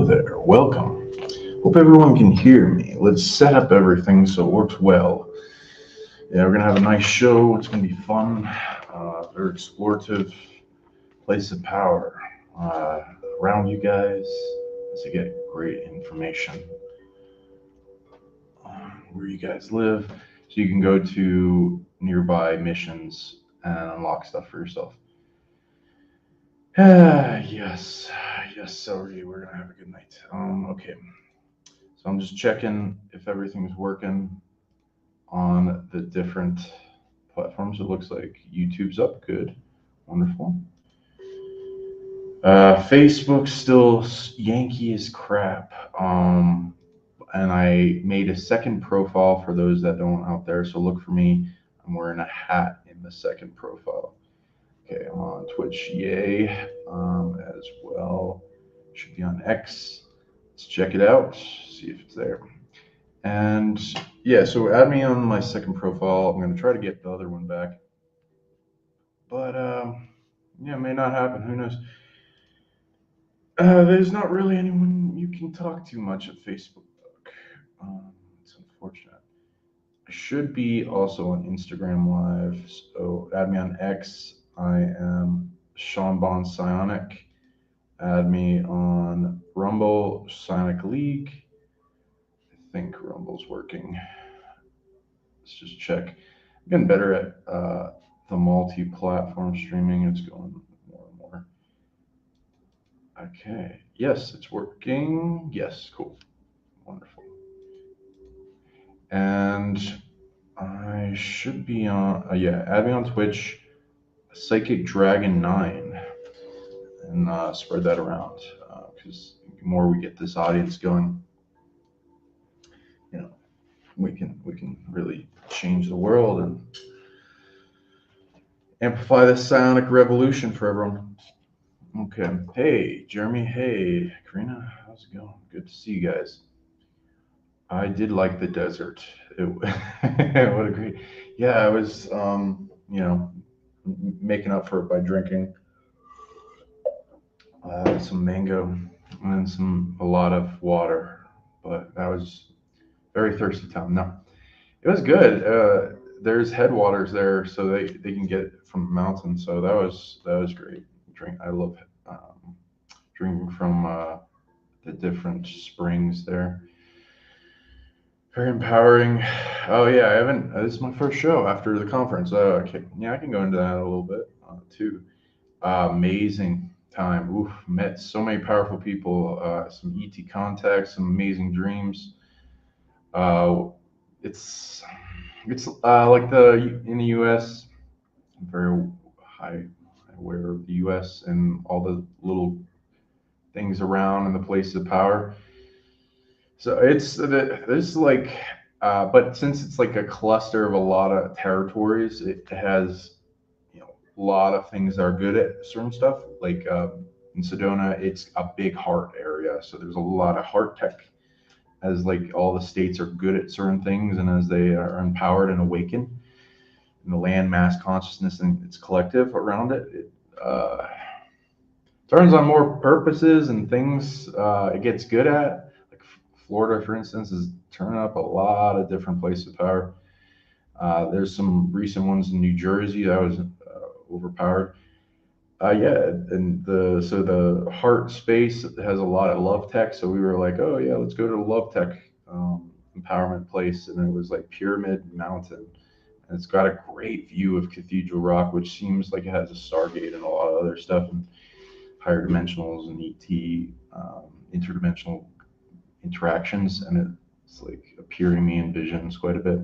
Hello there, welcome. Hope everyone can hear me. Let's set up everything so it works well. Yeah, we're gonna have a nice show. It's gonna be fun, very explorative place of power around you guys to get great information on where you guys live, so you can go to nearby missions and unlock stuff for yourself. Yes, sorry, we're gonna have a good night. Okay. So I'm just checking if everything's working on the different platforms. It looks like YouTube's up. Good. Wonderful. Facebook's still Yankee as crap. And I made a second profile for those that don't out there. So look for me. I'm wearing a hat in the second profile. Okay, I'm on Twitch, yay, as well. Should be on X. Let's check it out, see if it's there. And yeah, so add me on my second profile. I'm going to try to get the other one back. But yeah, it may not happen. Who knows? There's not really anyone you can talk to much at Facebook. It's unfortunate. I should be also on Instagram Live. So add me on X. I am seanbondpsionic. Add me on Rumble, PsionicLeague. I think Rumble's working. Let's just check. I'm getting better at the multi-platform streaming. It's going more and more. Okay. Yes, it's working. Yes, cool. Wonderful. And I should be on, yeah, add me on Twitch, Psychic Dragon 9, and spread that around, because the more we get this audience going, you know, we can really change the world and amplify the psionic revolution for everyone. Okay. Hey, Jeremy. Hey, Karina. How's it going? Good to see you guys. I did like the desert. What a great. Yeah, I was, making up for it by drinking some mango and a lot of water. But that was very thirsty time. No, it was good. There's headwaters there, so they can get it from the mountain. So that was great. I love drinking from the different springs there. Very empowering. Oh yeah, I haven't. This is my first show after the conference. Okay, yeah, I can go into that a little bit too. Amazing time. Oof, met so many powerful people. Some ET contacts, some amazing dreams. It's like in the U.S. I'm very high aware of the U.S. and all the little things around and the places of power. So there's like, but since it's like a cluster of a lot of territories, it has a lot of things that are good at certain stuff. Like in Sedona, it's a big heart area, so there's a lot of heart tech. As like all the states are good at certain things, and as they are empowered and awaken, and the land mass consciousness and its collective around it, turns on more purposes and things it gets good at. Like Florida, for instance, is turning up a lot of different places of power. There's some recent ones in New Jersey that was overpowered. Yeah, and the heart space has a lot of love tech. So we were like, oh yeah, let's go to the love tech empowerment place, and it was like Pyramid Mountain, and it's got a great view of Cathedral Rock, which seems like it has a Stargate and a lot of other stuff, and higher dimensionals and ET interdimensional interactions, and it's like appearing me in visions quite a bit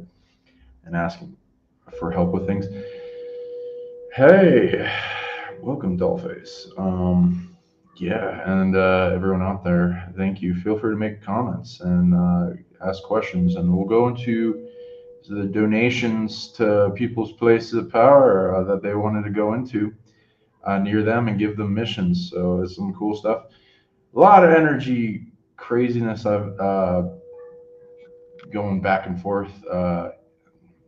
and asking for help with things. Hey, welcome, Dollface. Yeah, and everyone out there, thank you. Feel free to make comments and ask questions, and we'll go into the donations to people's places of power that they wanted to go into near them and give them missions. So it's some cool stuff. A lot of energy craziness. I've going back and forth.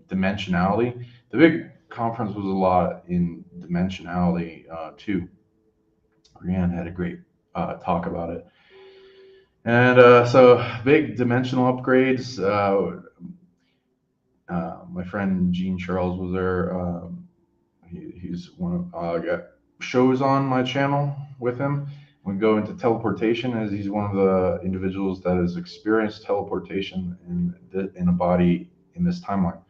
Dimensionality. The big conference was a lot in dimensionality too. Brianne had a great talk about it. And so big dimensional upgrades. My friend Gene Charles was there. He's one of got shows on my channel with him. We go into teleportation as he's one of the individuals that has experienced teleportation in a body in this timeline.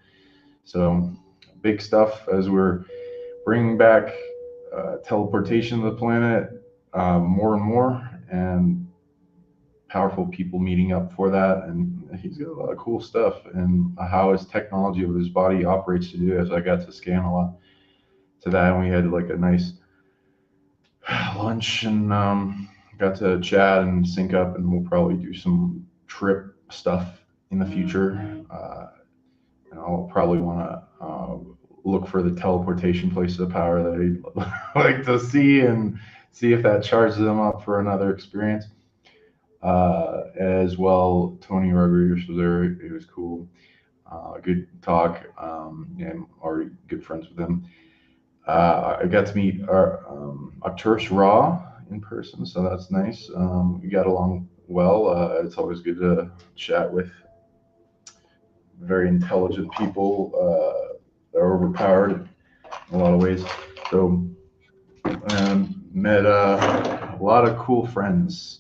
So big stuff as we're bringing back teleportation to the planet more and more, and powerful people meeting up for that. And he's got a lot of cool stuff and how his technology of his body operates to do. As I got to scan a lot to that, and we had like a nice lunch and got to chat and sync up, and we'll probably do some trip stuff in the future. And I'll probably want to look for the teleportation places of power that I like to see and see if that charges them up for another experience. As well, Tony Rodriguez was there. It was cool. Good talk. Yeah, I'm already good friends with him. I got to meet our Arcturus Raw in person, so that's nice. We got along well. It's always good to chat with very intelligent people that are overpowered in a lot of ways. So, met a lot of cool friends.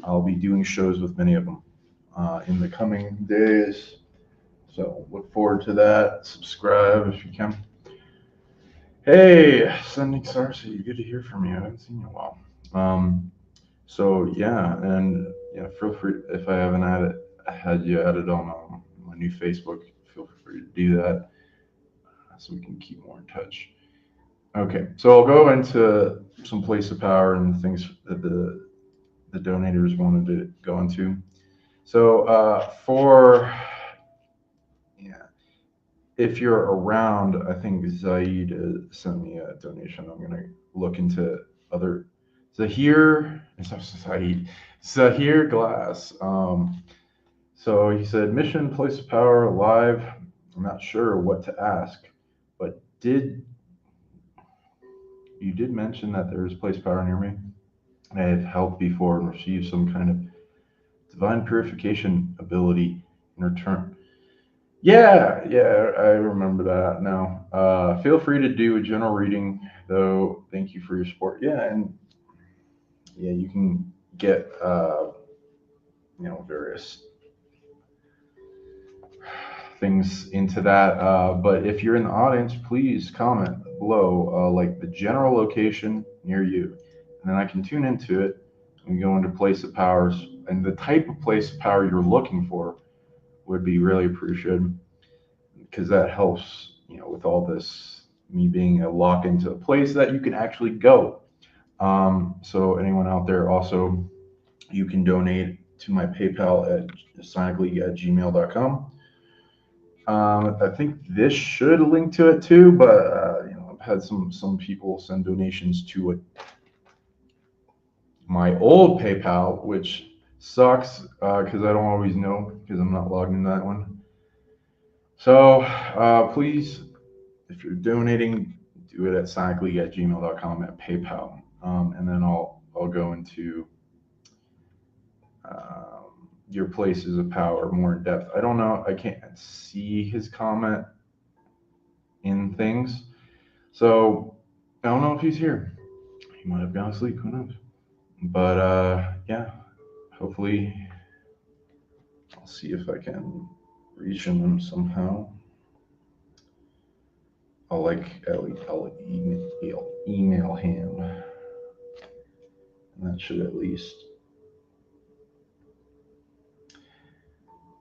I'll be doing shows with many of them in the coming days. So, look forward to that. Subscribe if you can. Hey, Sending Sarsi, good to hear from you. I haven't seen you in a while. So yeah, and yeah, feel free if I haven't had you added on my new Facebook, feel free to do that so we can keep more in touch. Okay, so I'll go into some place of power and things that the donators wanted to go into. So for yeah, if you're around, I think Zaid sent me a donation. I'm gonna look into other Zahir. It's not Zaid. Zahir Glass. So he said, "Mission Place of Power live. I'm not sure what to ask, but did mention that there is Place of Power near me? I have helped before and received some kind of divine purification ability in return." Yeah, yeah, I remember that now. Feel free to do a general reading, though. Thank you for your support. Yeah, and yeah, you can get various things into that. But if you're in the audience, please comment below, like the general location near you, and then I can tune into it and go into place of powers and the type of place of power you're looking for would be really appreciated because that helps, with all this me being a lock into a place that you can actually go. So anyone out there also, you can donate to my PayPal at psionicleague@gmail.com. I think this should link to it too, but I've had some people send donations to it. My old PayPal, which sucks because I don't always know because I'm not logged into that one. So please, if you're donating, do it at psionicleague@gmail.com at PayPal, and then I'll go into your places of power more in depth. I don't know. I can't see his comment in things. So I don't know if he's here. He might have gone to sleep. Who knows? But yeah, hopefully I'll see if I can reach him somehow. I'll email him. And that should at least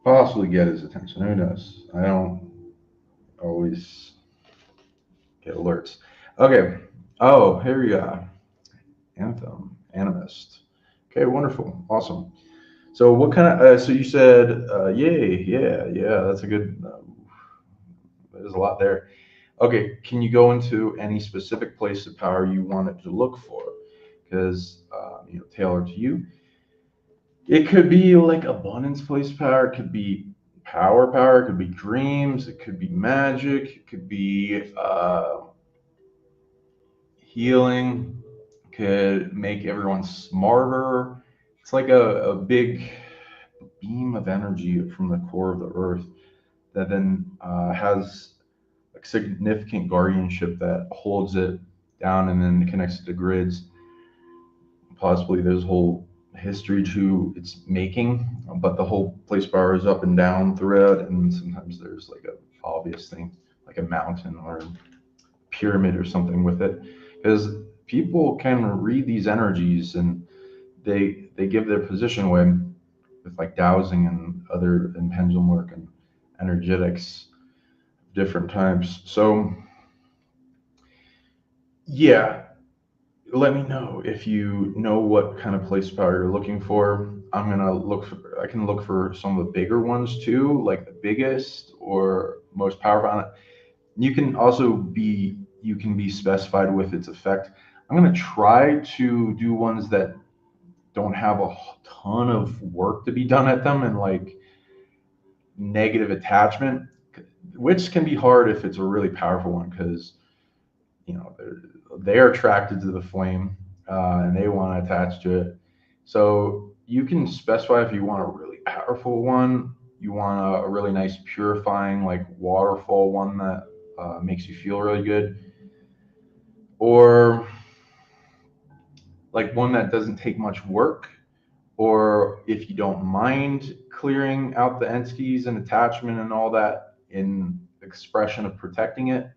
possibly get his attention. Who knows? I don't always get alerts. Okay. Oh, here we go. Anthem, Animist. Okay, wonderful, awesome. So what kind of? So you said, yay, yeah. That's a good. There's a lot there. Okay, can you go into any specific place of power you wanted to look for? Because tailored to you. It could be like abundance place of power. It could be power. It could be dreams. It could be magic. It could be healing. Could make everyone smarter, it's like a big beam of energy from the core of the earth that then has like significant guardianship that holds it down and then connects it to grids. Possibly there's a whole history to its making, but the whole place power is up and down throughout, and sometimes there's like a obvious thing like a mountain or a pyramid or something with it, because people can read these energies and they give their position away with like dowsing and other and pendulum work and energetics different types. So yeah, let me know if you know what kind of place power you're looking for. I can look for some of the bigger ones too, like the biggest or most powerful. You can be specified with its effect. I'm going to try to do ones that don't have a ton of work to be done at them and like negative attachment, which can be hard if it's a really powerful one, because they're attracted to the flame, and they want to attach to it. So you can specify if you want a really powerful one, you want a really nice purifying like waterfall one that makes you feel really good, or like one that doesn't take much work, or if you don't mind clearing out the entities and attachment and all that in expression of protecting it,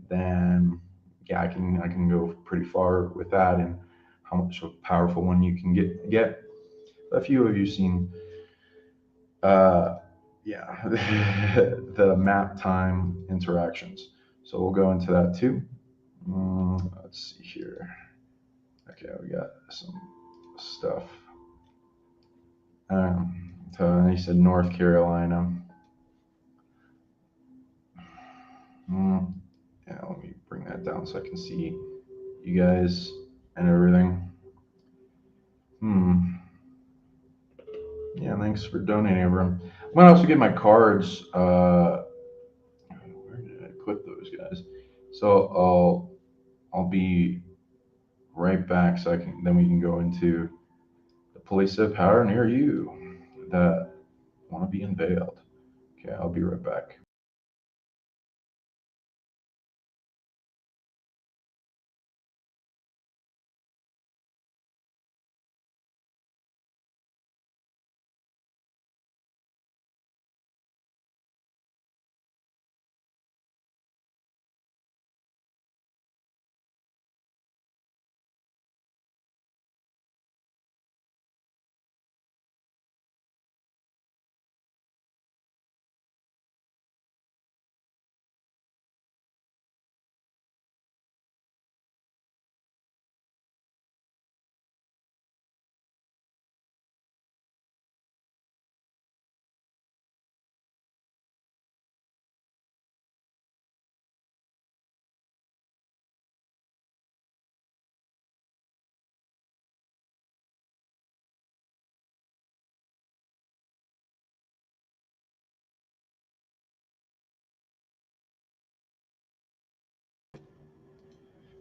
then yeah, I can go pretty far with that and how much of a powerful one you can get. A few of you seen yeah the map time interactions, so we'll go into that too. Let's see here. Okay, we got some stuff. So he said North Carolina. Yeah, let me bring that down so I can see you guys and everything. Yeah, thanks for donating, everyone. I might also get my cards. Where did I put those guys? So I'll be right back so then we can go into the place of power near you that want to be unveiled. Okay, I'll be right back.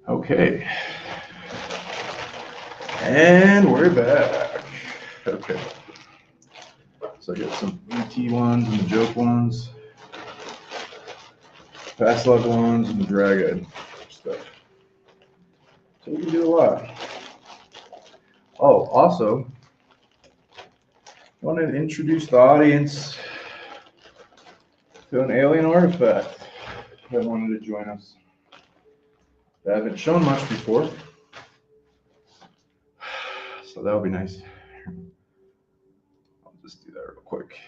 Okay, and we're back. Okay, so I got some ET ones and the joke ones, past luck ones, and the dragon stuff. So we can do a lot. Oh, also, I want to introduce the audience to an alien artifact that wanted to join us. They haven't shown much before, so that'll be nice. I'll just do that real quick.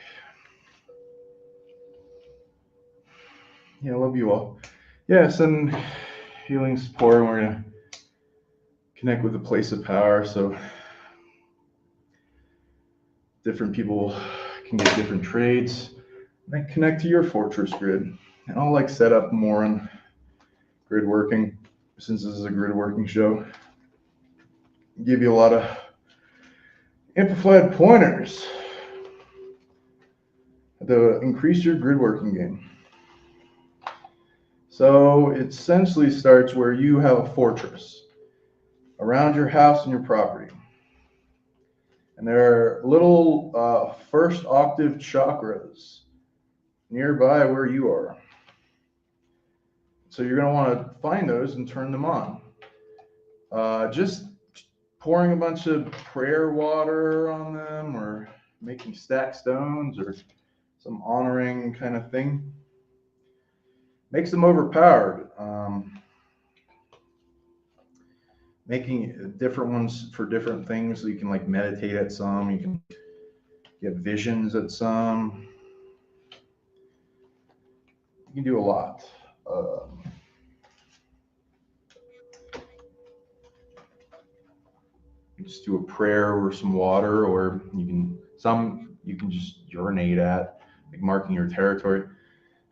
Yeah, I love you all. Yeah, send healing support, and we're gonna connect with the place of power, so different people can get different trades, and then connect to your fortress grid. And I'll like set up more on grid working, since this is a grid working show. Give you a lot of amplified pointers to increase your grid working game. So it essentially starts where you have a fortress around your house and your property. And there are little first octave chakras nearby where you are. So you're going to want to find those and turn them on. Just pouring a bunch of prayer water on them, or making stack stones, or some honoring kind of thing, makes them overpowered. Making different ones for different things. So you can like meditate at some, you can get visions at some. You can do a lot. Just do a prayer or some water, or you can just urinate at, like marking your territory.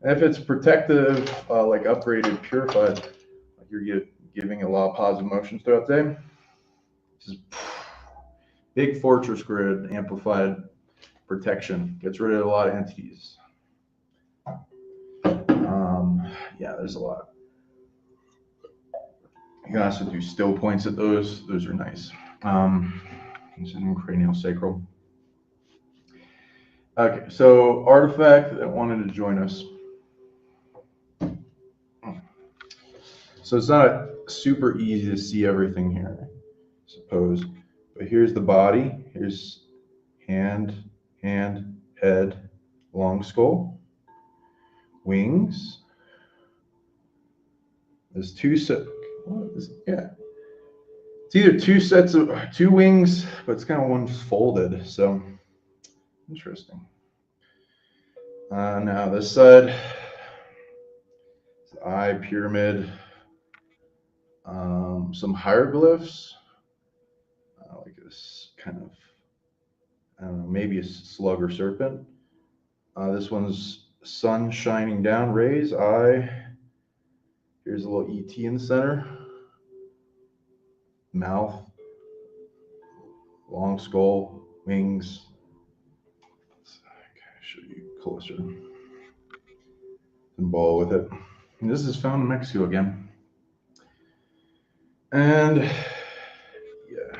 And if it's protective, like upgraded, purified, like you're giving a lot of positive emotions throughout the day. Just big fortress grid, amplified protection, gets rid of a lot of entities. Yeah, there's a lot. You can also do still points at those. Those are nice. This is cranial sacral. Okay, so artifact that wanted to join us. So it's not super easy to see everything here, I suppose. But here's the body. Here's hand, head, long skull, wings. There's two sets. Yeah. It's either two wings, but it's kind of one's folded. So interesting. Now this side, eye pyramid, some hieroglyphs, like this kind of, I don't know, maybe a slug or serpent. This one's sun shining down, rays, eye. Here's a little ET in the center, mouth, long skull, wings. Okay, show you closer. Symbol with it. And this is found in Mexico again. And yeah,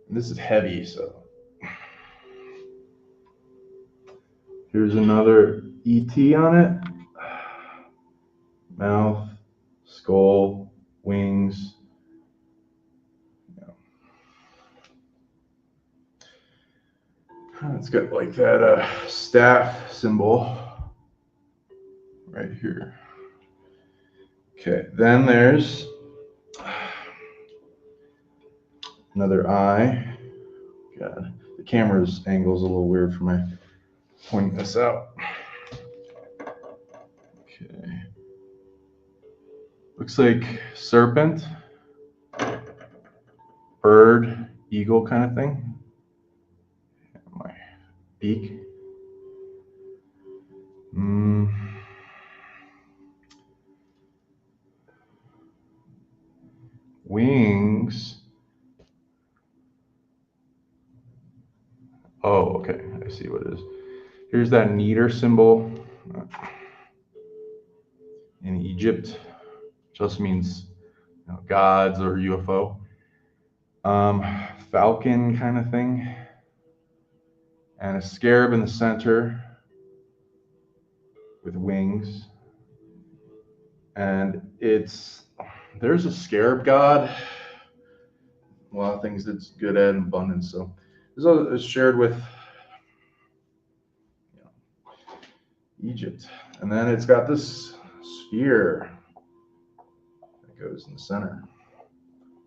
and this is heavy, so here's another ET on it. Mouth, skull, wings. It's got like that staff symbol right here. Okay, then there's another eye. God, the camera's angle is a little weird for my pointing this out. Okay. Looks like serpent, bird, eagle kind of thing. My beak. Wings. Oh, okay. I see what it is. Here's that neater symbol in Egypt. Just means gods or UFO. Falcon kind of thing. And a scarab in the center with wings. And there's a scarab god. A lot of things that's good at abundance. So this is shared with Egypt. And then it's got this sphere that goes in the center.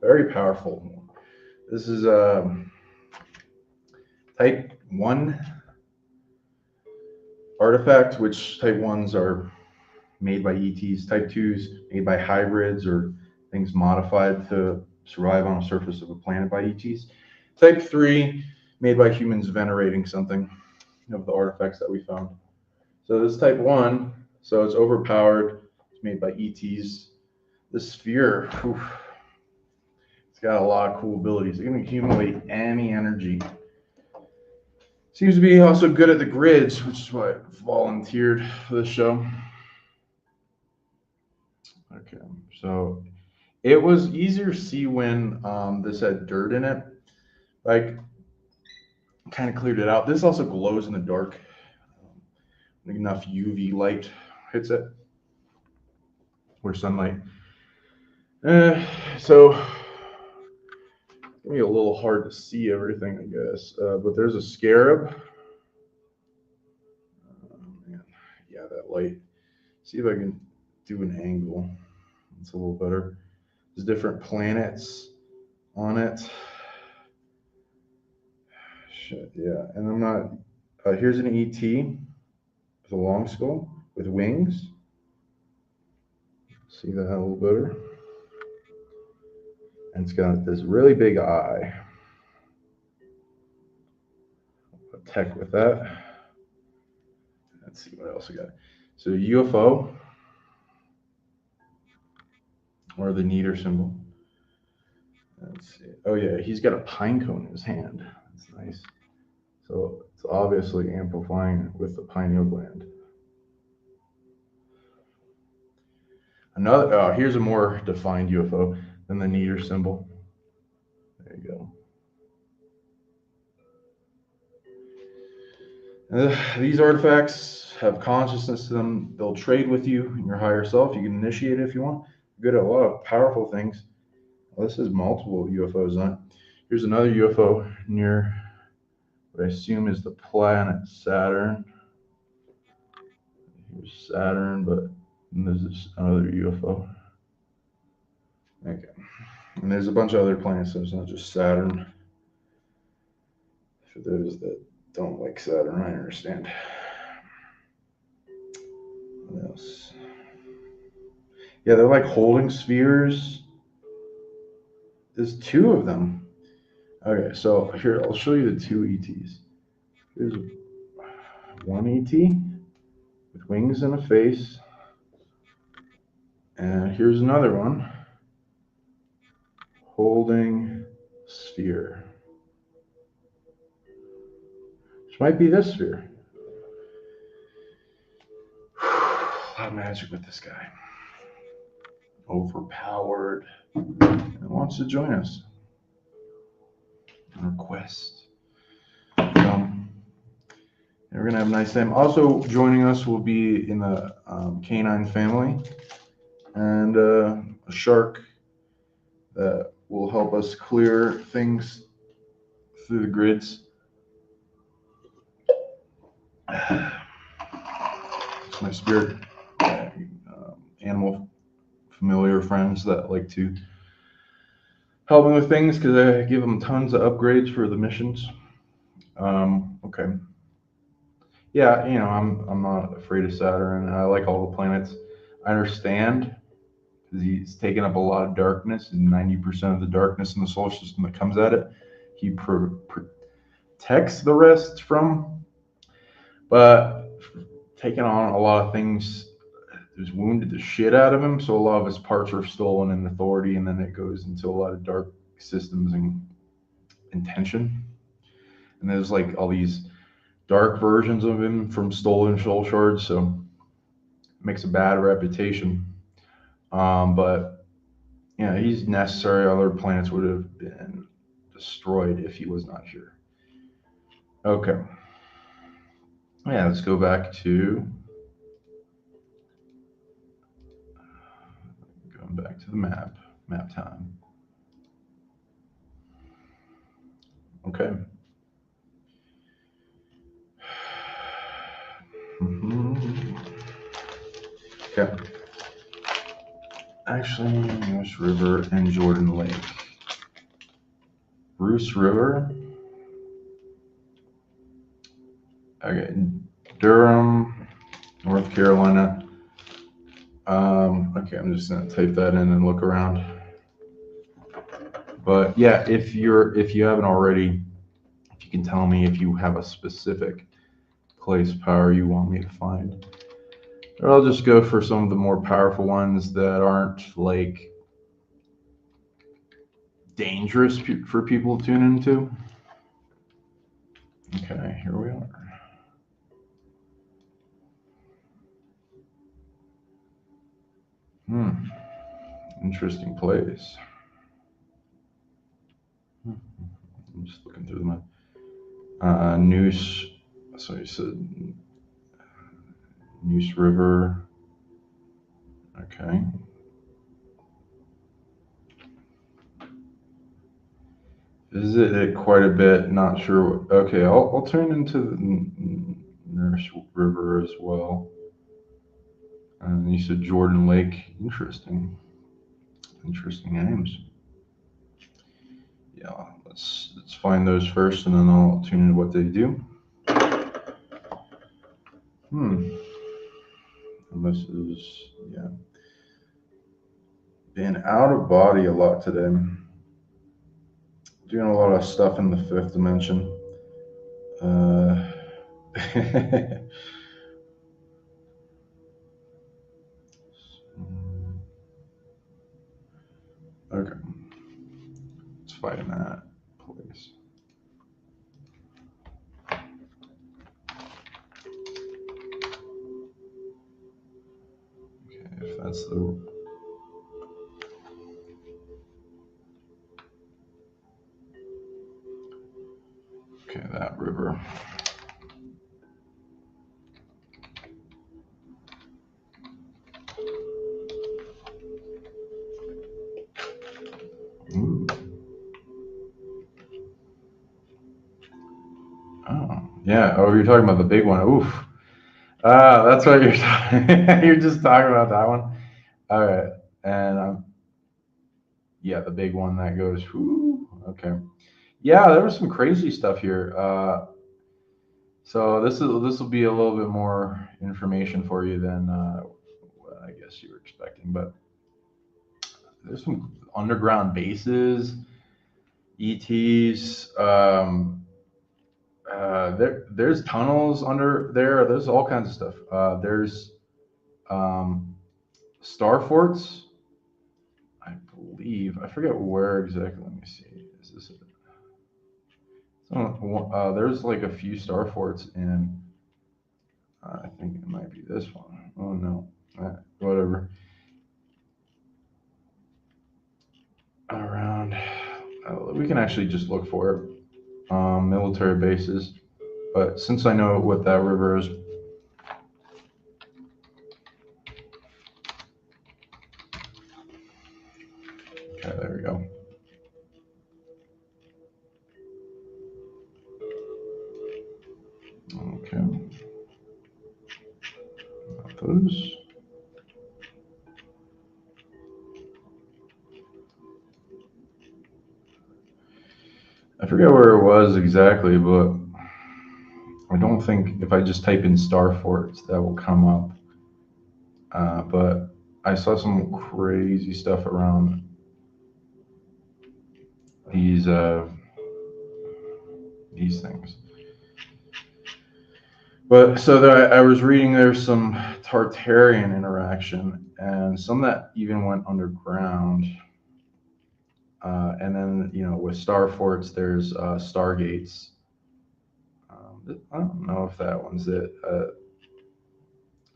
Very powerful. This is type 1 artifact, which type 1s are made by ETs. Type 2s made by hybrids or things modified to survive on the surface of a planet by ETs. Type 3 made by humans venerating something of the artifacts that we found. So this type 1, so it's overpowered. It's made by ETs. This sphere, it's got a lot of cool abilities. It can accumulate any energy. Seems to be also good at the grids, which is why I volunteered for this show. Okay, so it was easier to see when this had dirt in it. Like kind of cleared it out. This also glows in the dark. Enough UV light hits it, or sunlight. So maybe a little hard to see everything, I guess. But there's a scarab. Man. Yeah, that light. See if I can do an angle. It's a little better. There's different planets on it. Shit, yeah. And I'm not. Here's an ET with a long skull with wings. See that a little better? And it's got this really big eye. Tech with that. Let's see what else we got. So UFO, or the neater symbol. Let's see. Oh yeah, he's got a pine cone in his hand. That's nice. So it's obviously amplifying with the pineal gland. Another. Here's a more defined UFO than the neater symbol. There you go. These artifacts have consciousness to them. They'll trade with you and your higher self. You can initiate it if you want. Good at a lot of powerful things. Well, this is multiple UFOs on it. Here's another UFO near what I assume is the planet Saturn. Here's Saturn, but there's this other UFO. Okay. And there's a bunch of other planets, so it's not just Saturn. For those that don't like Saturn, I understand. What else? Yeah, they're like holding spheres. There's two of them. Okay, so here, I'll show you the two ETs. Here's one ET with wings and a face. And here's another one holding sphere. Which might be this sphere. A lot of magic with this guy. Overpowered. And wants to join us on our quest. We're going to have a nice time. Also joining us will be in the canine family and a shark that will help us clear things through the grids. It's my spirit animal familiar friends that like to help me with things because I give them tons of upgrades for the missions. Okay. Yeah, you know, I'm not afraid of Saturn, and I like all the planets. I understand because he's taken up a lot of darkness, and 90% of the darkness in the solar system that comes at it, he protects the rest from. But taking on a lot of things has wounded the shit out of him, so a lot of his parts are stolen in authority, and then it goes into a lot of dark systems and intention. And there's like all these dark versions of him from stolen soul shards, so it makes a bad reputation. But yeah, he's necessary. Other planets would have been destroyed if he was not here. Okay. Yeah, let's go back to the map time. Okay. Okay. Actually, Bruce River and Jordan Lake. Bruce River. Okay. Durham, North Carolina. Okay, I'm just gonna type that in and look around. But yeah, if you haven't already, if you can tell me if you have a specific place power you want me to find. Or I'll just go for some of the more powerful ones that aren't like dangerous for people to tune into. Okay, here we are. Interesting place. I'm just looking through the map. Noose. So you said Noose River. Okay. Visited it quite a bit. Not sure. Okay, I'll turn into the Nurse River as well. And you said Jordan Lake. Interesting names. Yeah, let's find those first, and then I'll tune into what they do. And this is, yeah, been out of body a lot today. Doing a lot of stuff in the fifth dimension. Okay, let's find that place. Okay, if that's the okay, that river. Ooh. Oh, yeah. Oh, you're talking about the big one. Oof. That's what you're talking. You're just talking about that one. All right, and yeah, the big one that goes. Whoo, okay. Yeah, there was some crazy stuff here. So this will be a little bit more information for you than what I guess you were expecting. But there's some underground bases, ETs. There's tunnels under there. There's all kinds of stuff. There's um, star forts. I believe I forget where exactly. Let me see. Is this it? There's like a few star forts in. I think it might be this one. Oh no, whatever. Around, we can actually just look for it. Military bases, but since I know what that river is, okay, there we go. Okay, not those. I forget where it was exactly, but I don't think if I just type in star forts that will come up. But I saw some crazy stuff around these things. But so there, I was reading there's some Tartarian interaction and some that even went underground. And then, with star forts, there's stargates. I don't know if that one's it.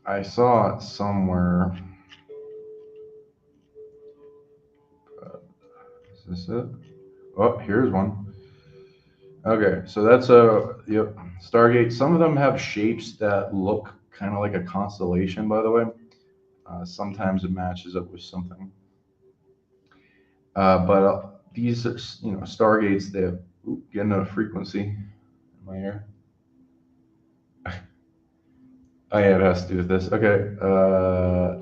I saw it somewhere. Is this it? Oh, here's one. Okay, so that's a yep, Stargate. Some of them have shapes that look kind of like a constellation, by the way. Sometimes it matches up with something. But these are, Stargates, they have, getting a frequency in my ear. Oh yeah, it has to do with this. Okay.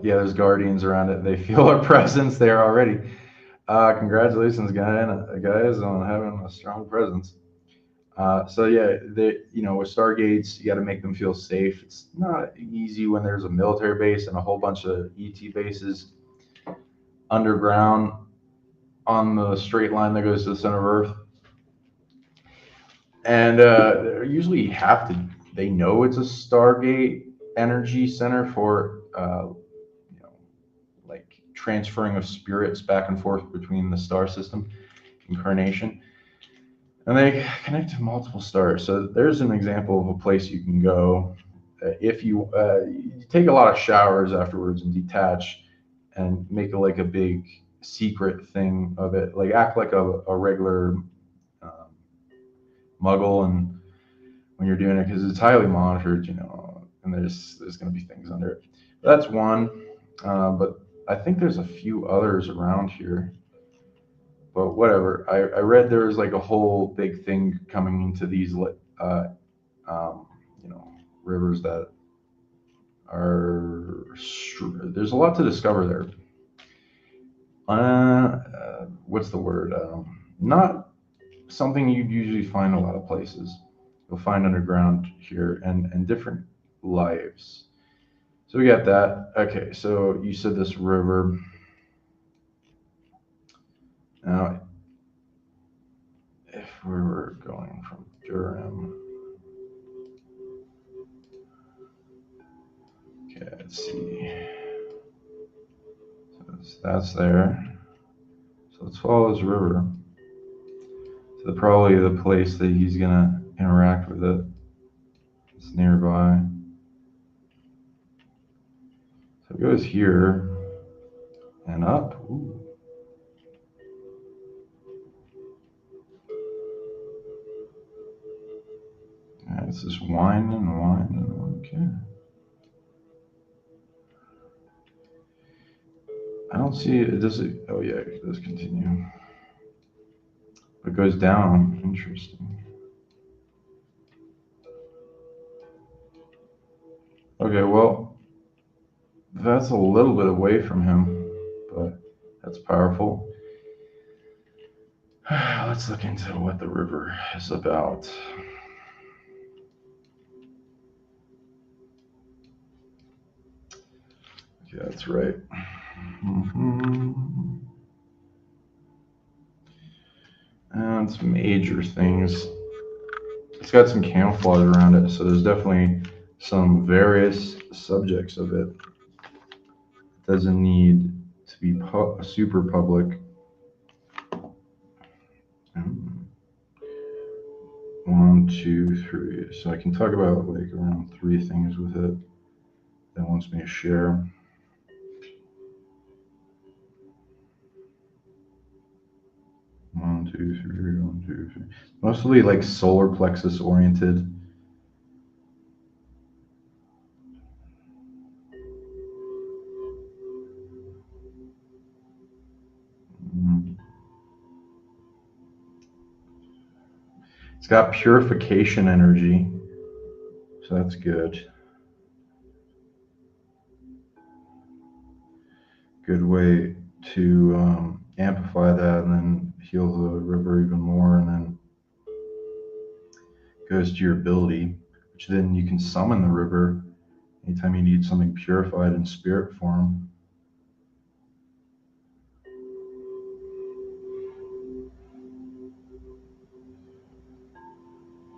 Yeah, there's guardians around it. They feel our presence there already. Congratulations, guys, on having a strong presence. So yeah, with Stargates, you got to make them feel safe. It's not easy when there's a military base and a whole bunch of ET bases underground on the straight line that goes to the center of Earth. And usually they know it's a Stargate energy center for, like transferring of spirits back and forth between the star system, incarnation. And they connect to multiple stars. So there's an example of a place you can go if you take a lot of showers afterwards and detach and make it like a big secret thing of it, like act like a regular muggle and when you're doing it because it's highly monitored, and there's going to be things under it. That's one, but I think there's a few others around here. But whatever. I read there was like a whole big thing coming into these, rivers that are. There's a lot to discover there. What's the word? Not something you'd usually find a lot of places. You'll find underground here and different lives. So we got that. Okay, so you said this river. Now, if we were going from Durham, okay, let's see. So that's there. So let's follow this river. So probably the place that he's gonna interact with it. It's nearby. So it goes here and up. Ooh. Yeah, it's just winding. Okay. I don't see it. Does it? Oh yeah, it does continue. It goes down. Interesting. Okay, well, that's a little bit away from him, but that's powerful. Let's look into what the river is about. Yeah, that's right. And some major things. It's got some camouflage around it, so there's definitely some various subjects of it. It doesn't need to be super public. 1, 2, 3. So I can talk about like around 3 things with it that wants me to share. One, two, three, 1, 2, 3. Mostly like solar plexus oriented. It's got purification energy, so that's good. Good way to amplify that and then heal the river even more, and then goes to your ability, which then you can summon the river anytime you need something purified in spirit form.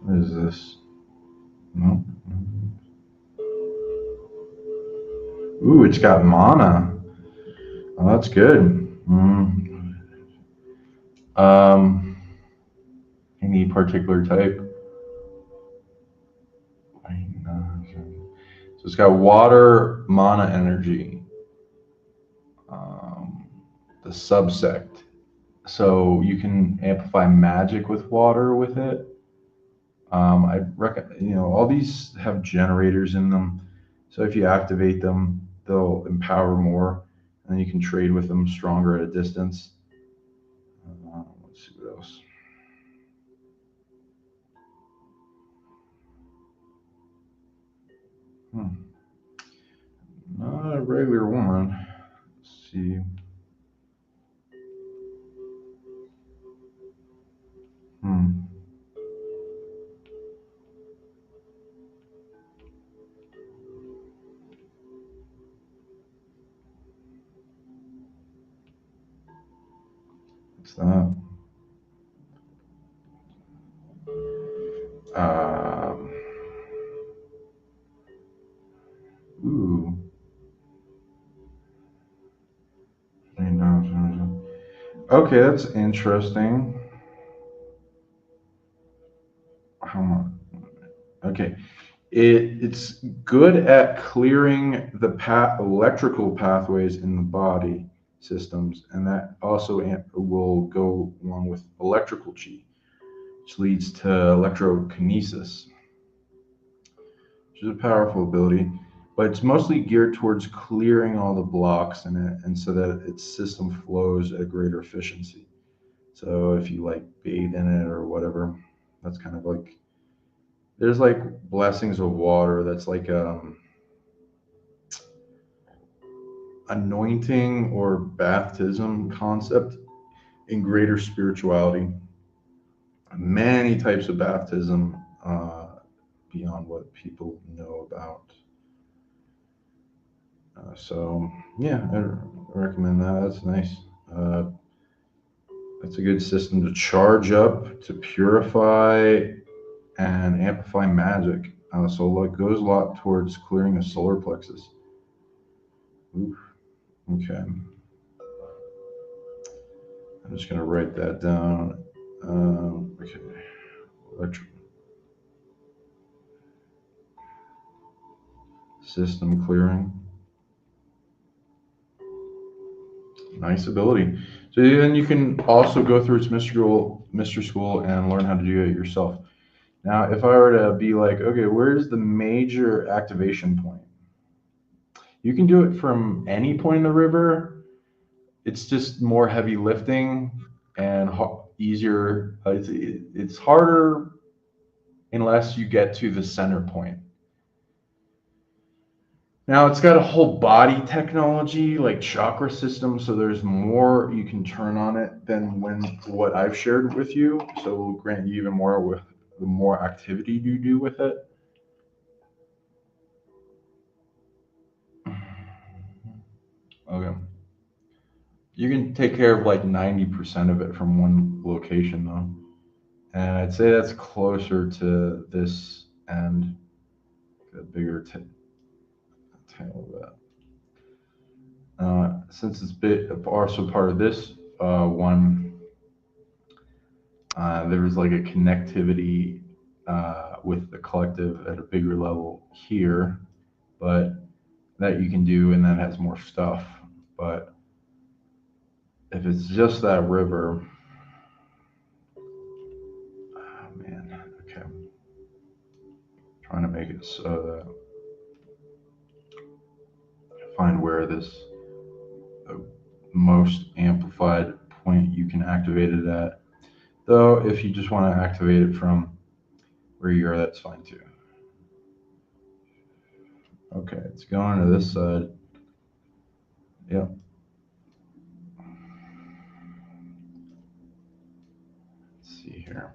What is this? No. Ooh, it's got mana. Oh, that's good. Any particular type? So it's got water, mana energy. The subsect. So you can amplify magic with water with it. I reckon, all these have generators in them. So if you activate them, they'll empower more, and then you can trade with them stronger at a distance. Let's see what else. Not a regular one. Let's see. What's that? Ooh. Okay, that's interesting. How much? Okay. It's good at clearing the electrical pathways in the body systems, and that also will go along with electrical chi, which leads to electrokinesis. which is a powerful ability, but it's mostly geared towards clearing all the blocks in it, and so that its system flows at greater efficiency. So if you like bathe in it or whatever, that's kind of like there's like blessings of water. That's like anointing or baptism concept in greater spirituality. Many types of baptism beyond what people know about. So yeah, I recommend that. That's nice. Uh, that's a good system to charge up, to purify, and amplify magic. So it goes a lot towards clearing the solar plexus. Oof. Okay, I'm just gonna write that down. Okay, electric system clearing. Nice ability. So then you can also go through its mystery school and learn how to do it yourself. Now, if I were to be like, okay, where's the major activation point? You can do it from any point in the river. It's just more heavy lifting and easier. It's harder unless you get to the center point. Now it's got a whole body technology like chakra system, so there's more you can turn on it than what I've shared with you. So we'll grant you even more with the more activity you do with it. Okay. You can take care of like 90% of it from one location though. And I'd say that's closer to this end, the bigger tail of that. Since it's also part of this one, there was like a connectivity with the collective at a bigger level here, but that you can do, and that has more stuff. But if it's just that river, oh man, okay, trying to make it so that find where this the most amplified point you can activate it at. Though, if you just want to activate it from where you are, that's fine too. Okay, it's going to this side. Yep. Let's see here.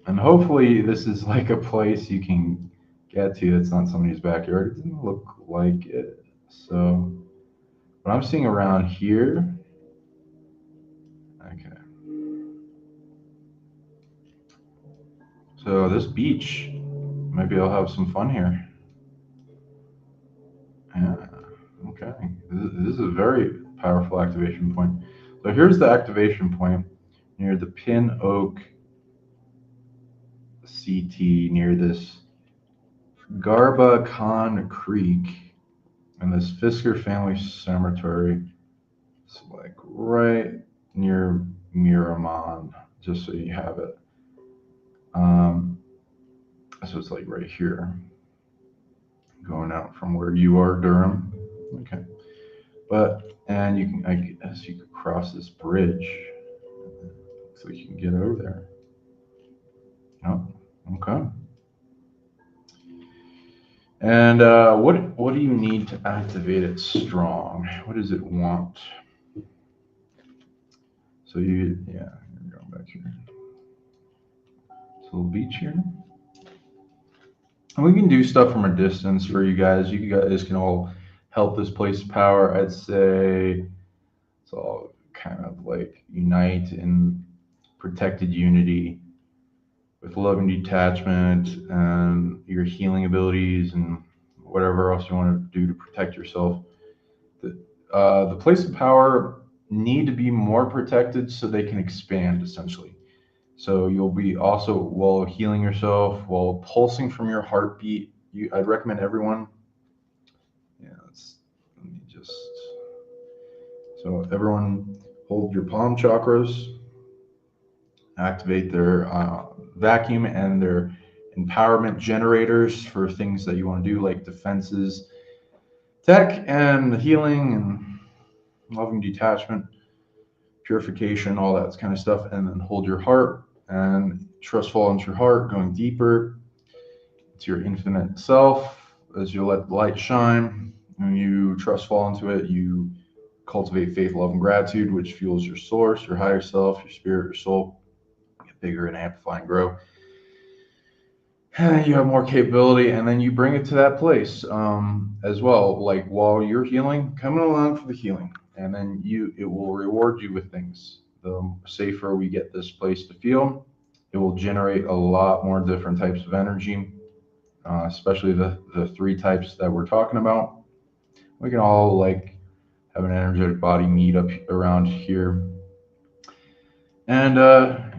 And hopefully this is like a place you can get to that's not somebody's backyard. It didn't look like it. So what I'm seeing around here, okay. So this beach, maybe I'll have some fun here. Yeah, okay. This is a very powerful activation point. So here's the activation point near the Pin Oak CT near this Garba Khan Creek and this Fisker Family Cemetery. It's like right near Miramon, just so you have it. So it's like right here, going out from where you are, Durham. Okay, and you can, I guess you could cross this bridge, so you can get over there. Oh, okay. And what do you need to activate it strong? What does it want? So you're going back here. It's a little beach here. And we can do stuff from a distance for you guys. You guys can all help this place power. I'd say it's all kind of like unite in protected unity with love and detachment and your healing abilities and whatever else you want to do to protect yourself. The place of power need to be more protected so they can expand essentially. So you'll be also, while healing yourself, while pulsing from your heartbeat. I'd recommend everyone. Yeah, let me just. So everyone hold your palm chakras, activate their vacuum and their empowerment generators for things that you want to do, like defenses, tech, and healing, and loving detachment, purification, all that kind of stuff. And then hold your heart and trust fall into your heart, going deeper to your infinite self as you let the light shine. When you trust fall into it, you cultivate faith, love, and gratitude, which fuels your source, your higher self, your spirit, your soul. Get bigger and amplify and grow. And you have more capability, and then you bring it to that place as well. Like while you're healing, coming along for the healing, and then it will reward you with things. The safer we get this place to feel, it will generate a lot more different types of energy, especially the three types that we're talking about. We can all like have an energetic body meet up around here, and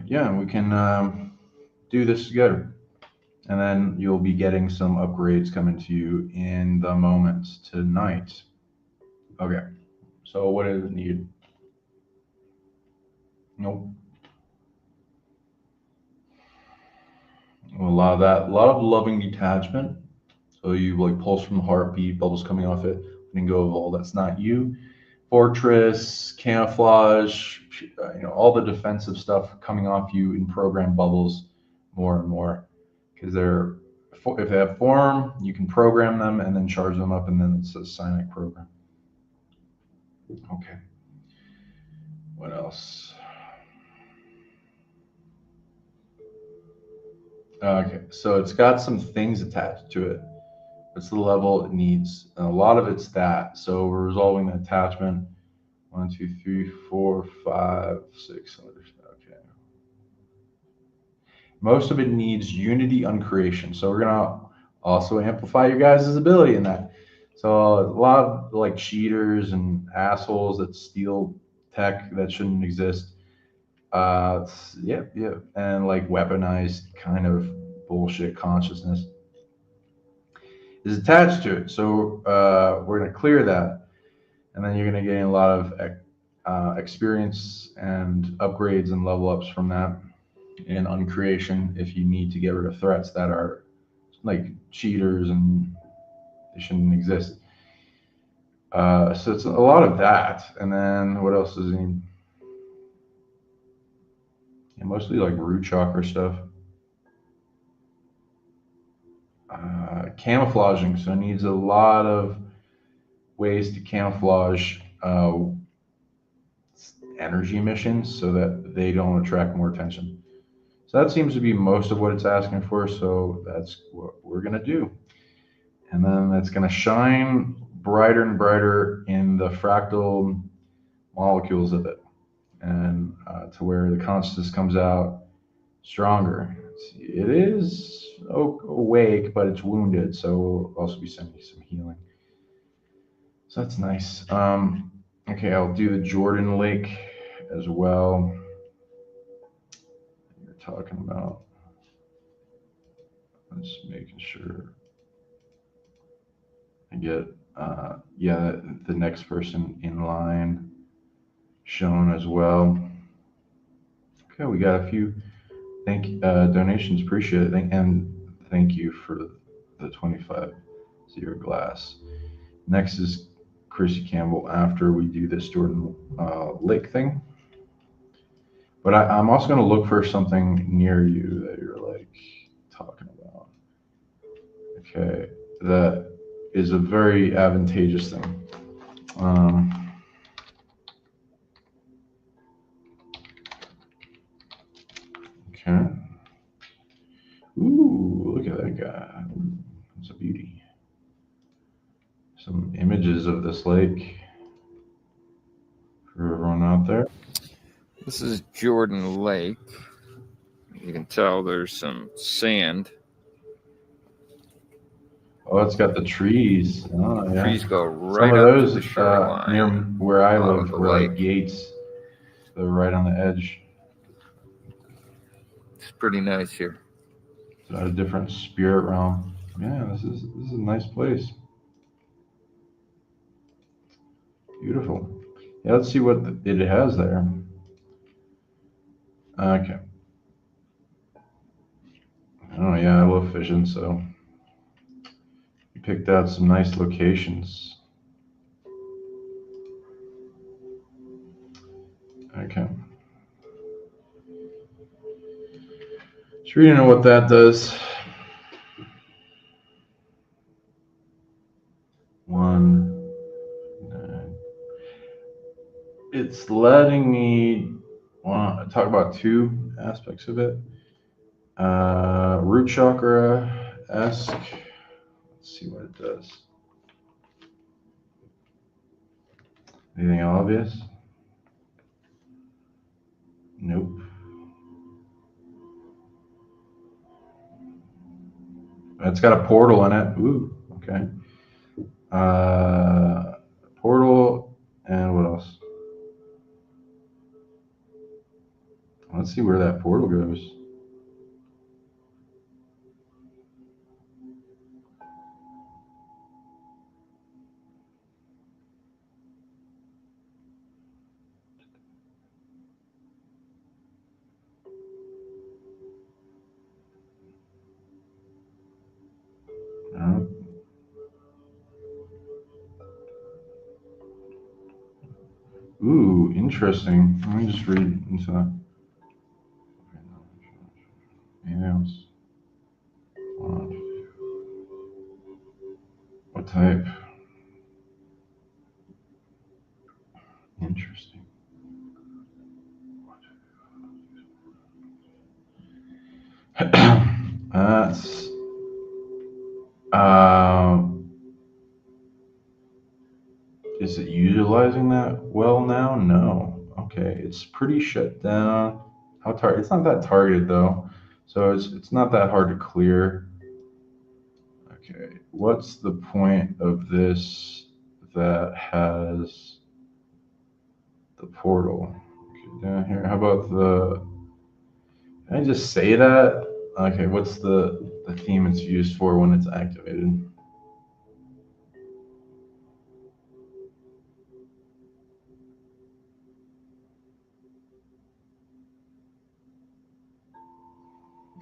yeah, we can do this together. And then you'll be getting some upgrades coming to you in the moment tonight. Okay, so what is it needed? Nope. A lot of that, a lot of loving detachment. So you like pulse from the heartbeat, bubbles coming off it, letting go of all that's not you. Fortress, camouflage, all the defensive stuff coming off you in program bubbles more and more, because if they have form, you can program them and then charge them up, and then it's a psionic program. Okay. What else? Okay, so it's got some things attached to it. What's the level it needs? And a lot of it's that. So we're resolving the attachment. 1, 2, 3, 4, 5, 6. Okay. Most of it needs unity uncreation. So we're gonna also amplify your guys' ability in that. So a lot of like cheaters and assholes that steal tech that shouldn't exist. Yeah, and like weaponized kind of bullshit consciousness is attached to it. So we're gonna clear that, and then you're gonna gain a lot of experience and upgrades and level ups from that in uncreation if you need to get rid of threats that are like cheaters and they shouldn't exist. So it's a lot of that, and then what else does he need? Yeah, mostly like root chakra stuff. Camouflaging, so it needs a lot of ways to camouflage energy emissions so that they don't attract more attention. So that seems to be most of what it's asking for. So that's what we're going to do. And then that's going to shine brighter and brighter in the fractal molecules of it, and to where the consciousness comes out stronger. It is awake, but it's wounded. So we'll also be sending some healing. So that's nice. Okay, I'll do the Jordan Lake as well. You're talking about. Just making sure I get, the next person in line shown as well. Okay, we got a few donations. Appreciate it, and thank you for the 25 zero glass. Next is Chrissy Campbell after we do this Jordan Lake thing. But I'm also going to look for something near you that you're like talking about. Okay, that is a very advantageous thing. Okay. Ooh, look at that guy. That's a beauty. Some images of this lake for everyone out there. This is Jordan Lake. You can tell there's some sand. Oh, it's got the trees. Oh, yeah. Trees go right Some of up those to the shoreline. near where I live the were lake. like gates. They're right on the edge. It's pretty nice here. It's a different spirit realm. Yeah, this is a nice place. Beautiful. Yeah, let's see what it has there. Okay. Oh yeah, I love fishing, so you picked out some nice locations. Okay. Sure, you know what that does. 1, 9. It's letting me talk about two aspects of it. Root chakra esque. Let's see what it does. Anything obvious? Nope. It's got a portal in it. Ooh, okay. Portal, and what else? Let's see where that portal goes. Uh, Ooh, interesting. Let me just read into that. Anything else? What type? Interesting. That's is it utilizing that well now? No. Okay, it's pretty shut down. It's not that targeted though, so it's not that hard to clear. Okay, what's the point of this that has the portal? Okay, down here. How about the? Can I just say that? Okay, what's the theme it's used for when it's activated?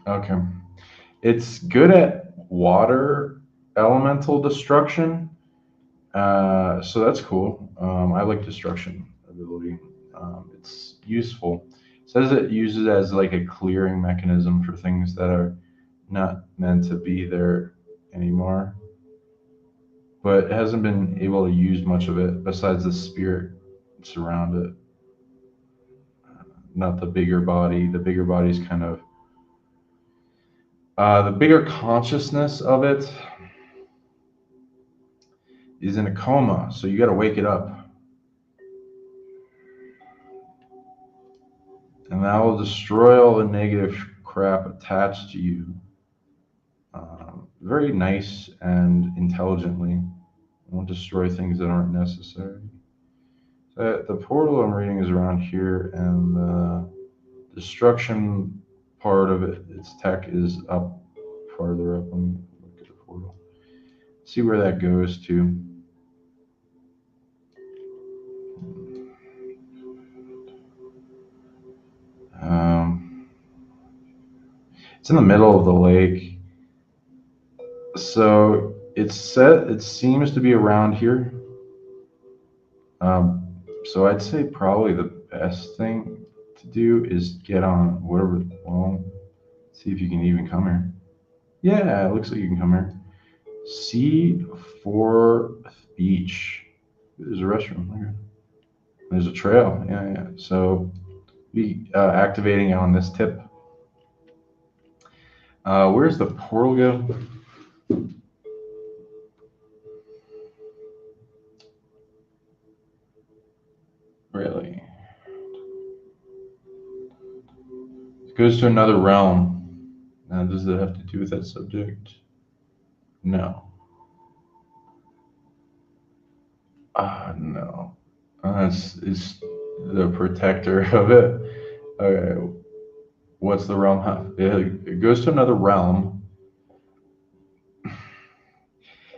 Okay. It's good at water elemental destruction. So that's cool. I like destruction ability. It's useful. It says it uses as like a clearing mechanism for things that are not meant to be there anymore. But it hasn't been able to use much of it besides the spirit surround it. Not the bigger body. The bigger body's kind of the bigger consciousness of it is in a coma, so you got to wake it up, and that will destroy all the negative crap attached to you. Very nice and intelligently. It won't destroy things that aren't necessary. The portal I'm reading is around here, and the destruction part of it, its tech is up farther up. Let me look at the portal. See where that goes to. Um, it's in the middle of the lake. So it's set. It seems to be around here. So I'd say probably the best thing to do is get on whatever. Well, see if you can even come here. Yeah, it looks like you can come here. C4 Beach. There's a restroom. Okay. There's a trail. Yeah, yeah. So be activating on this tip. Where's the portal go? Really? It goes to another realm. Now, does it have to do with that subject? No. No. It's the protector of it. Okay. What's the realm? It goes to another realm.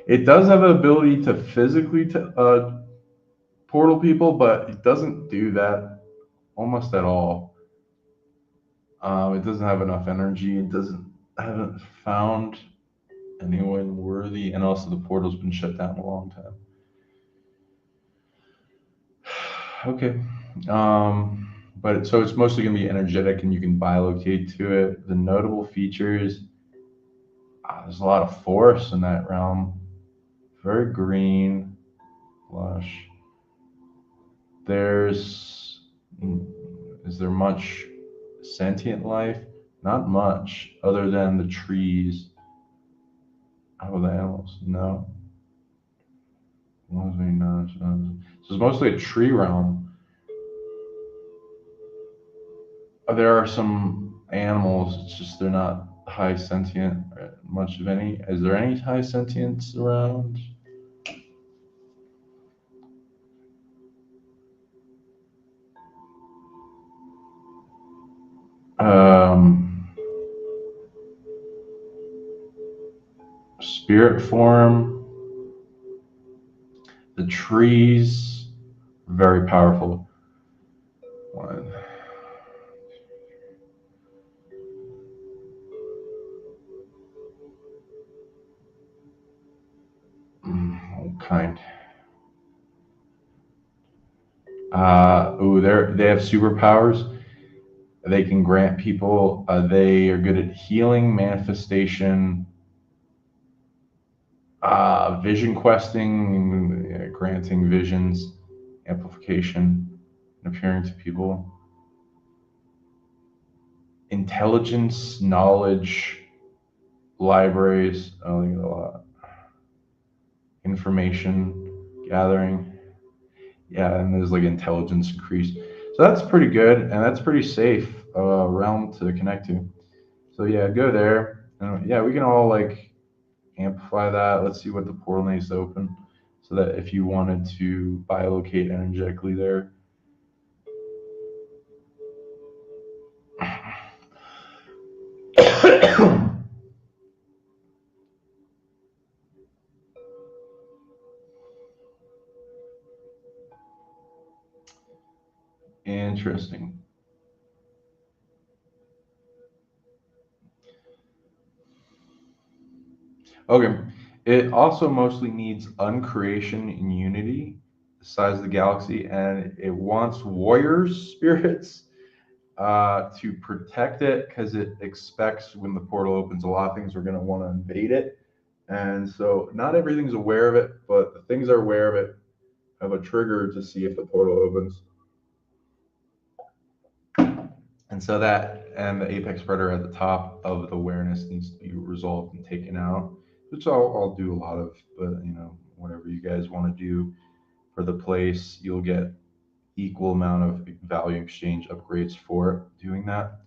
It does have an ability to physically portal people, but it doesn't do that almost at all. It doesn't have enough energy. Haven't found anyone worthy, and also the portal's been shut down a long time. Okay. But so it's mostly going to be energetic, and you can bilocate to it. The notable features, there's a lot of forest in that realm. Very green, lush. Is there much sentient life? Not much, other than the trees. How about the animals? No. So it's mostly a tree realm. There are some animals, it's just they're not high sentient, much of any. Is there any high sentience around? Spirit form, the trees, very powerful. One. What kind? They have superpowers. They can grant people. They are good at healing, manifestation, vision questing, granting visions, amplification, and appearing to people. Intelligence, knowledge, libraries. Oh, they get a lot. Information gathering. Yeah, and there's like intelligence increase. So that's pretty good, and that's pretty safe realm to connect to. So yeah, go there. Yeah, we can all like amplify that. Let's see what the portal needs to open, so that if you wanted to biolocate energetically there. Interesting. Okay. It also mostly needs uncreation in unity, the size of the galaxy, and it wants warriors spirits to protect it because it expects when the portal opens, a lot of things are going to want to invade it. And so not everything's aware of it, but the things that are aware of it have a trigger to see if the portal opens. And so and the apex predator at the top of the awareness needs to be resolved and taken out, which I'll do a lot of, but whatever you guys want to do for the place, you'll get equal amount of value exchange upgrades for doing that.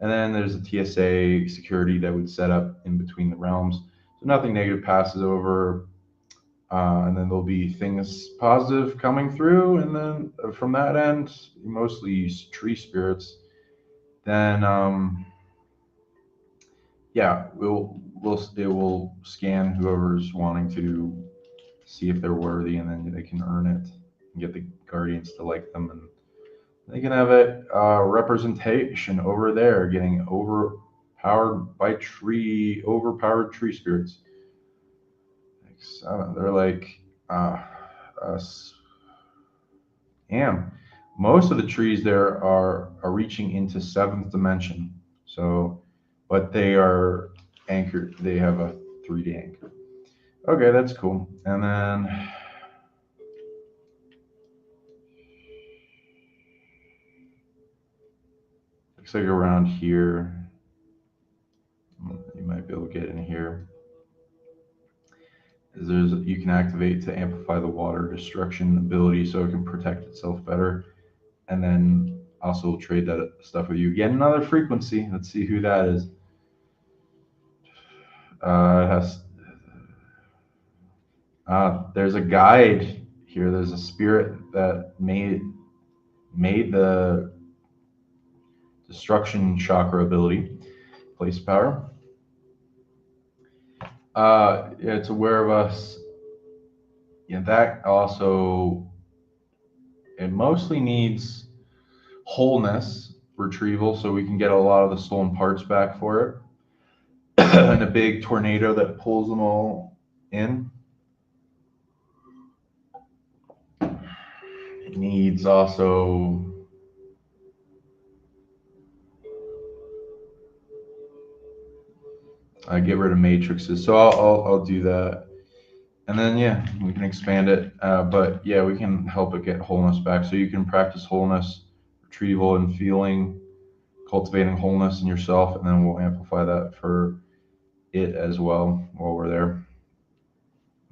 And then there's a TSA security that would set up in between the realms. So nothing negative passes over. And then there'll be things positive coming through. And then from that end, mostly tree spirits. Then, yeah, it will scan whoever's wanting to see if they're worthy, and then they can earn it and get the guardians to like them, and they can have it representation over there getting overpowered tree spirits. They're like us. And most of the trees there are reaching into seventh dimension. So, but they are anchored. They have a 3D anchor. Okay, that's cool. And then looks like around here, you might be able to get in here. You can activate to amplify the water destruction ability so it can protect itself better. And then also trade that stuff with you. Again, another frequency. Let's see who that is. There's a guide here. There's a spirit that made the destruction chakra ability, place power. Yeah, it's aware of us. Yeah, that also it mostly needs wholeness retrieval so we can get a lot of the stolen parts back for it. And a big tornado that pulls them all in. It needs also get rid of matrices. So I'll do that. And then, yeah, we can expand it. But yeah, we can help it get wholeness back. So you can practice wholeness, retrieval, and feeling, cultivating wholeness in yourself. And then we'll amplify that for it as well while we're there.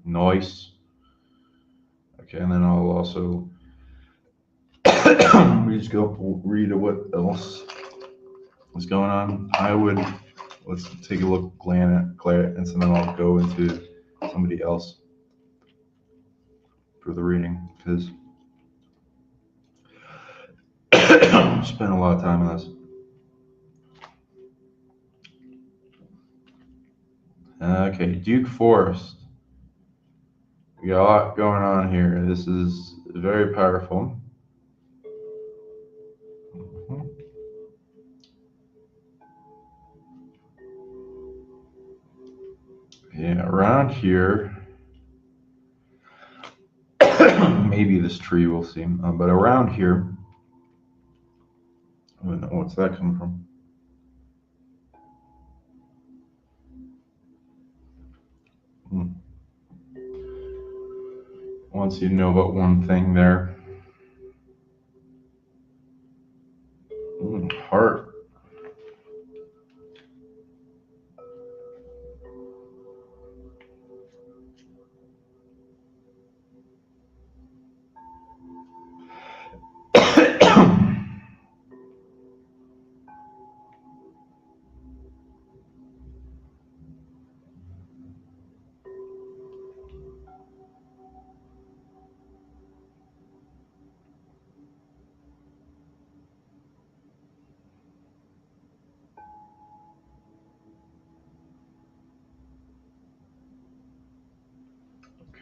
Noise. Okay, and then I'll also we just go read what else is going on. Let's take a look, glance, and then I'll go into somebody else for the reading because spent a lot of time on this. Okay, Duke Forest. We got a lot going on here. This is very powerful. Yeah, around here, maybe this tree will see, but around here, what's that coming from? Wants you to know about one thing there. Heart.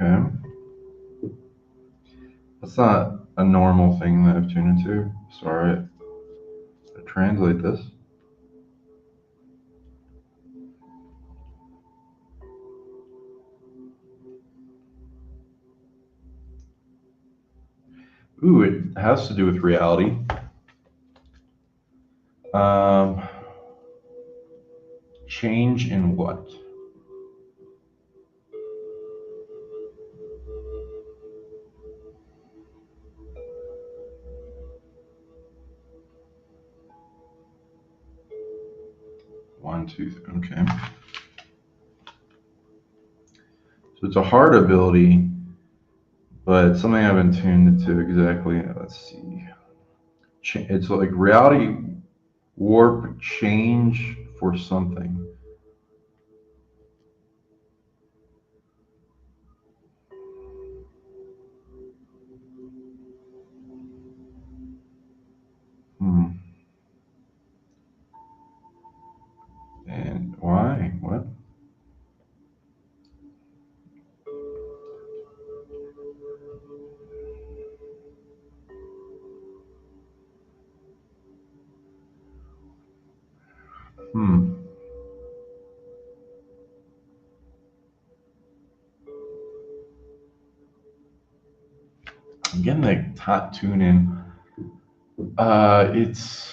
Okay. That's not a normal thing that I've tuned into. Sorry. I translate this. Ooh, it has to do with reality. Change in what? One, two, three. Okay. So it's a hard ability, but it's something I've been tuned into exactly. Let's see. It's like reality warp change for something. And why? What? I'm getting the tune in. It's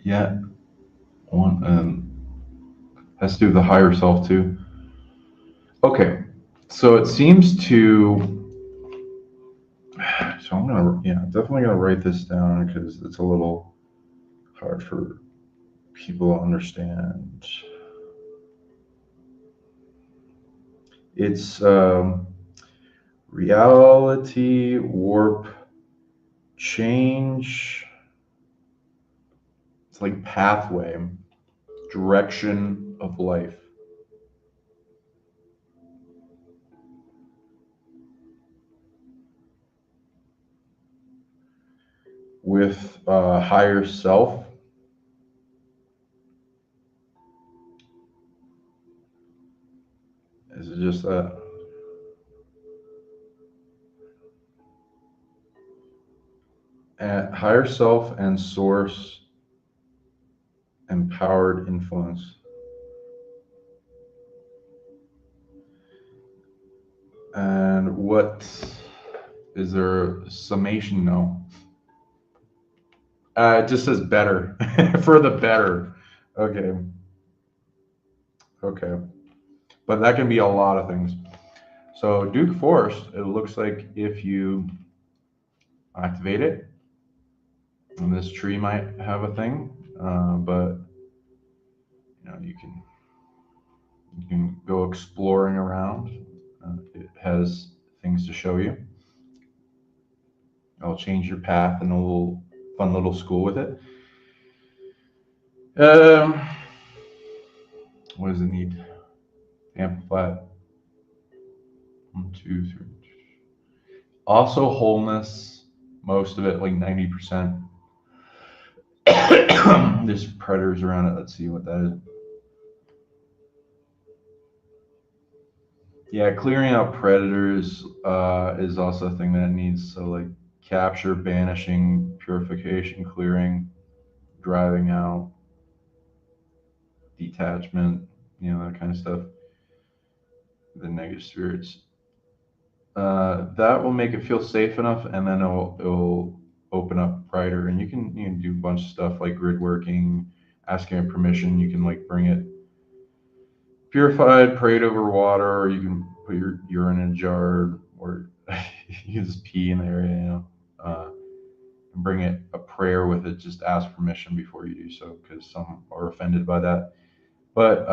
yeah, one has to do with the higher self too. Okay, so it seems to. So definitely gonna write this down because it's a little hard for people to understand. It's reality warp change. It's like pathway, direction of life. With higher self. Is it just that? Higher self and source empowered influence. And what is there a summation? No. It just says better for the better. Okay. Okay. But that can be a lot of things. So Duke Force, it looks like if you activate it, and this tree might have a thing, but you know, you can go exploring around. It has things to show you. I'll change your path in a little fun little school with it. What does it need? Amplify it. 1, 2, 3. Also wholeness, most of it, like 90%. There's predators around it. Let's see what that is. Yeah, clearing out predators is also a thing that it needs. So like capture, banishing, purification, clearing, driving out, detachment, you know, that kind of stuff. The negative spirits. That will make it feel safe enough, and then it'll open up brighter. And you can do a bunch of stuff like grid working, asking permission. You can like bring it purified, prayed over water, or you can put your urine in a jar, or you can just pee in the area, you know, and bring it a prayer with it. Just ask permission before you do so, because some are offended by that. But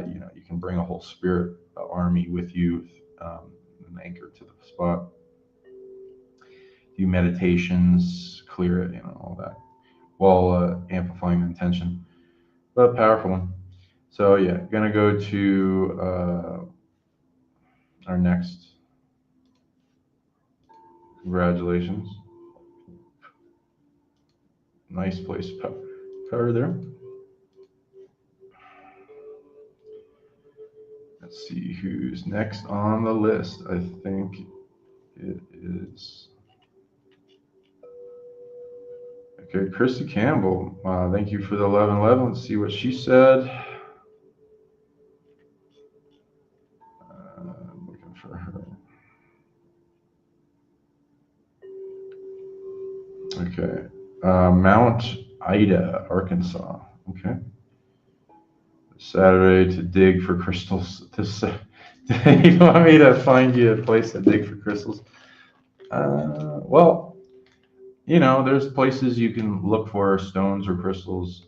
you know, you can bring a whole spirit army with you, and anchor to the spot. Do meditations, clear it, you know, all that, while amplifying the intention. But powerful one. So yeah, gonna go to our next. Congratulations. Nice place power there. Let's see who's next on the list. I think it is. Okay, Christy Campbell. Thank you for the 1111. Let's see what she said. I'm looking for her. Okay. Mount Ida, Arkansas. Okay. Saturday to dig for crystals. You want me to find you a place to dig for crystals? Well, you know, there's places you can look for stones or crystals.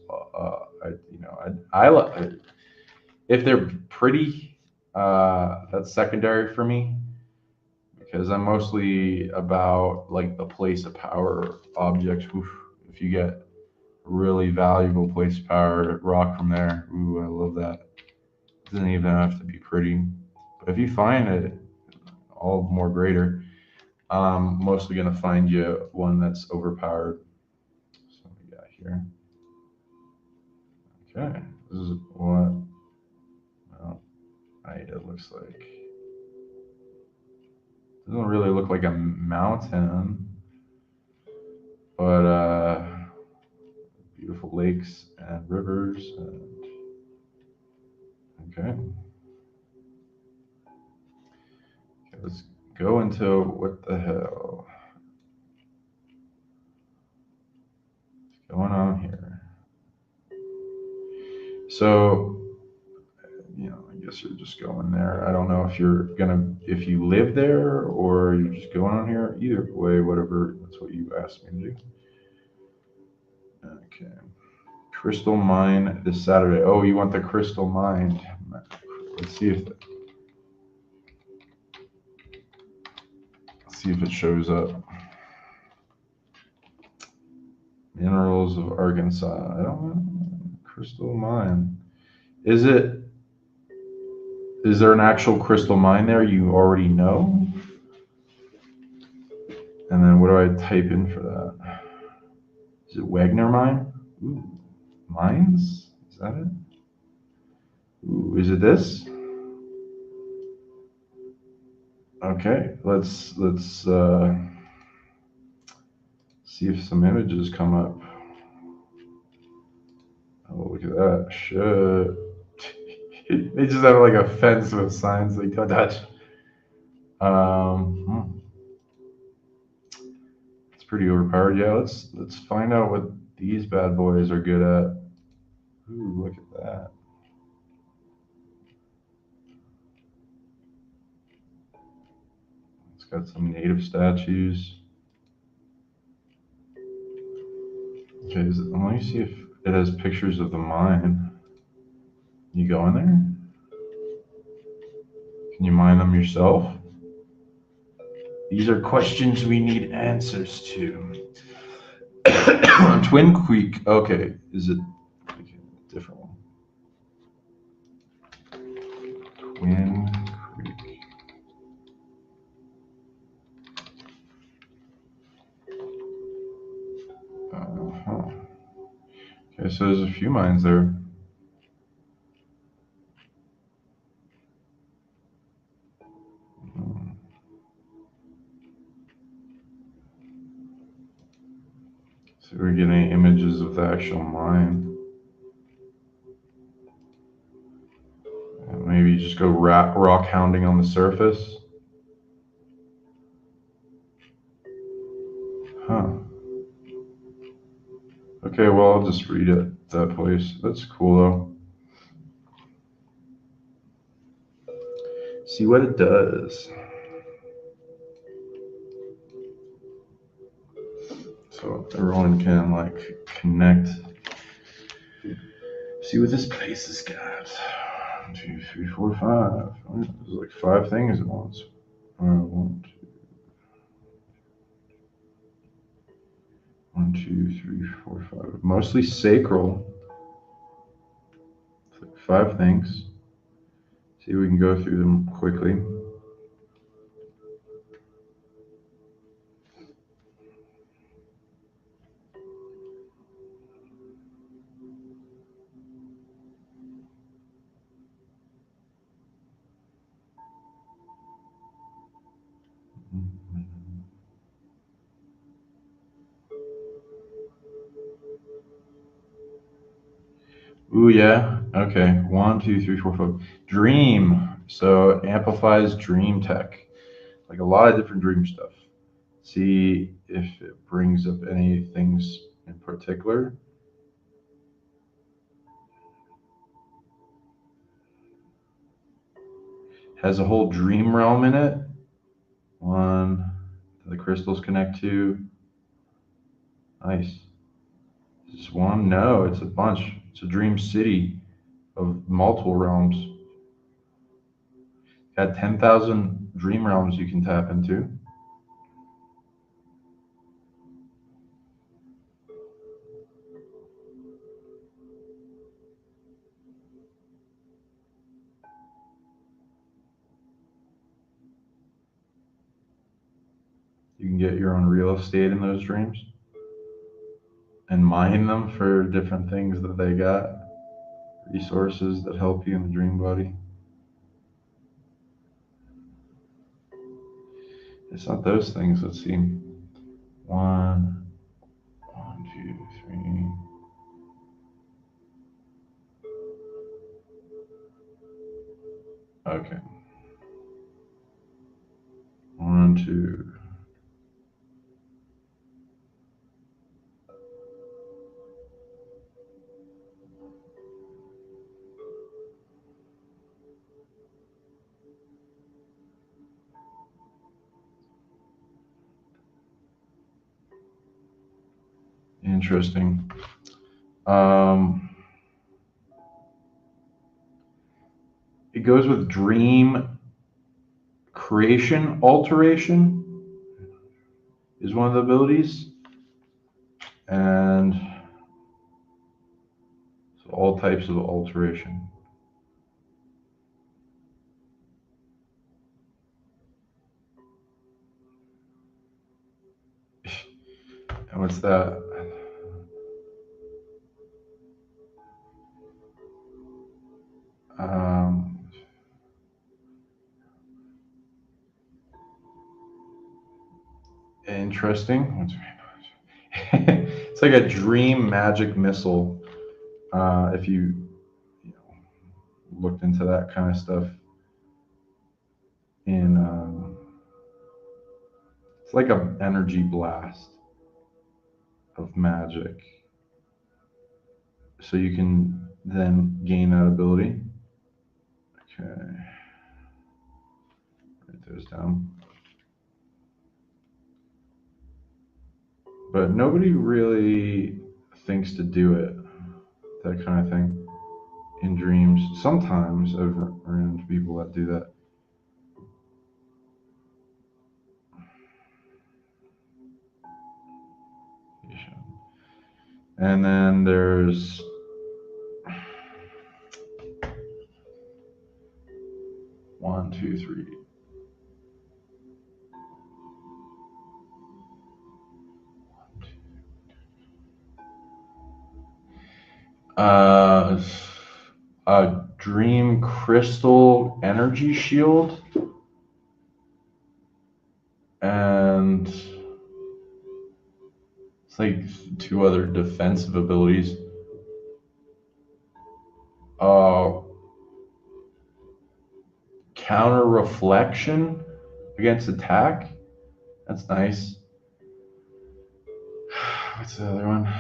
I if they're pretty, that's secondary for me, because I'm mostly about like the place of power objects. Oof, if you get really valuable place of power rock from there, ooh, I love that. It doesn't even have to be pretty, but if you find it, all more greater. Mostly gonna find you one that's overpowered. So we got here. Okay, this is what Ida looks like. Doesn't really look like a mountain, but beautiful lakes and rivers. And okay, let's go into what the hell is going on here. So, you know, I guess you're just going there. I don't know if if you live there or you're just going on here. Either way, whatever, that's what you asked me to do. Okay. Crystal Mine this Saturday. Oh, you want the Crystal Mine. Let's see if it shows up. Minerals of Arkansas. I don't know. Crystal Mine. Is there an actual crystal mine there you already know? And then what do I type in for that? Is it Wagner Mine? Ooh, mines? Is that it? Ooh, is it this? Okay, let's see if some images come up. Oh, look at that. Shit. They just have like a fence with signs like don't touch. It's pretty overpowered. Yeah, let's find out what these bad boys are good at. Ooh, look at that. It's got some native statues. Okay, let me see if it has pictures of the mine. You go in there? Can you mine them yourself? These are questions we need answers to. Twin Creek. Okay, is it okay, a different one? Twin Creek. Uh-huh. Okay, so there's a few mines there. So we're getting images of the actual mine. And maybe just go rock hounding on the surface. Huh. Okay, well, I'll just read it, that place. That's cool, though. See what it does. So everyone can, like, connect. See what this place has got. 1, 2, 3, 4, 5. There's like 5 things at once. 1, 2, 3, 4, 5. Mostly sacral. It's like 5 things. See if we can go through them quickly. Ooh, yeah. Okay. 1, 2, 3, 4, 5. Dream. So it amplifies dream tech. Like a lot of different dream stuff. See if it brings up any things in particular. Has a whole dream realm in it. 1 the crystals connect to. Nice. Just 1? No, it's a bunch. It's a dream city of multiple realms. Got 10,000 dream realms you can tap into. You can get your own real estate in those dreams and mine them for different things that they got. Resources that help you in the dream body. It's not those things. Let's see. 1, 2, 3. Okay. 1, 2. Interesting. It goes with dream creation alteration is one of the abilities, and so all types of alteration. And what's that? Um, Interesting. It's like a dream magic missile. If you know, looked into that kind of stuff in, it's like an energy blast of magic. So you can then gain that ability. Okay, write those down. But nobody really thinks to do it, that kind of thing, in dreams. Sometimes I've run into people that do that. And then there's one, two, three. Uh, a dream crystal energy shield, and it's like two other defensive abilities. Uh, counter reflection against attack. That's nice. What's the other one?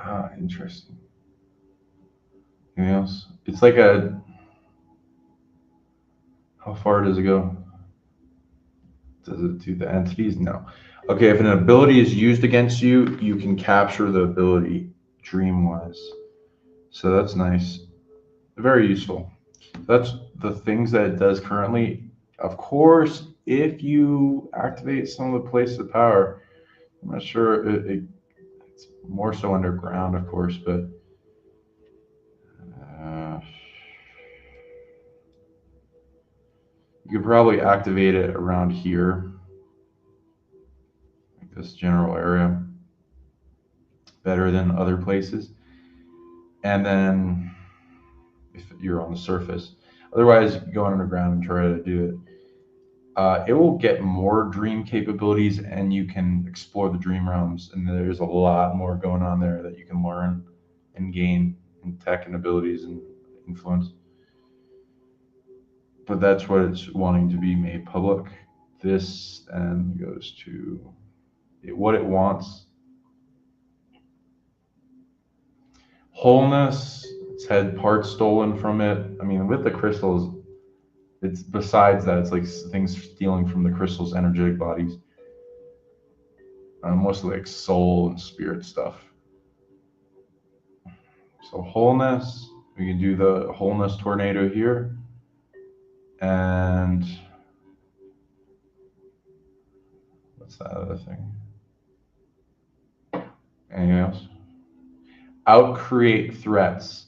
Ah, interesting. Anything else? It's like a. How far does it go? Does it do the entities? No. Okay, if an ability is used against you, you can capture the ability dream-wise. So that's nice. Very useful. That's the things that it does currently. Of course, if you activate some of the places of power, I'm not sure it's more so underground, of course, but you could probably activate it around here, like this general area, better than other places. And then if you're on the surface, otherwise go underground and try to do it. It will get more dream capabilities, and you can explore the dream realms. And there's a lot more going on there that you can learn and gain in tech and abilities and influence. But that's what it's wanting to be made public. This then goes to what it wants. Wholeness. It's had parts stolen from it. I mean, with the crystals, it's besides that, it's like things stealing from the crystal's energetic bodies. Mostly like soul and spirit stuff. So wholeness, we can do the wholeness tornado here. And what's that other thing? Anything else? Outcreate threats.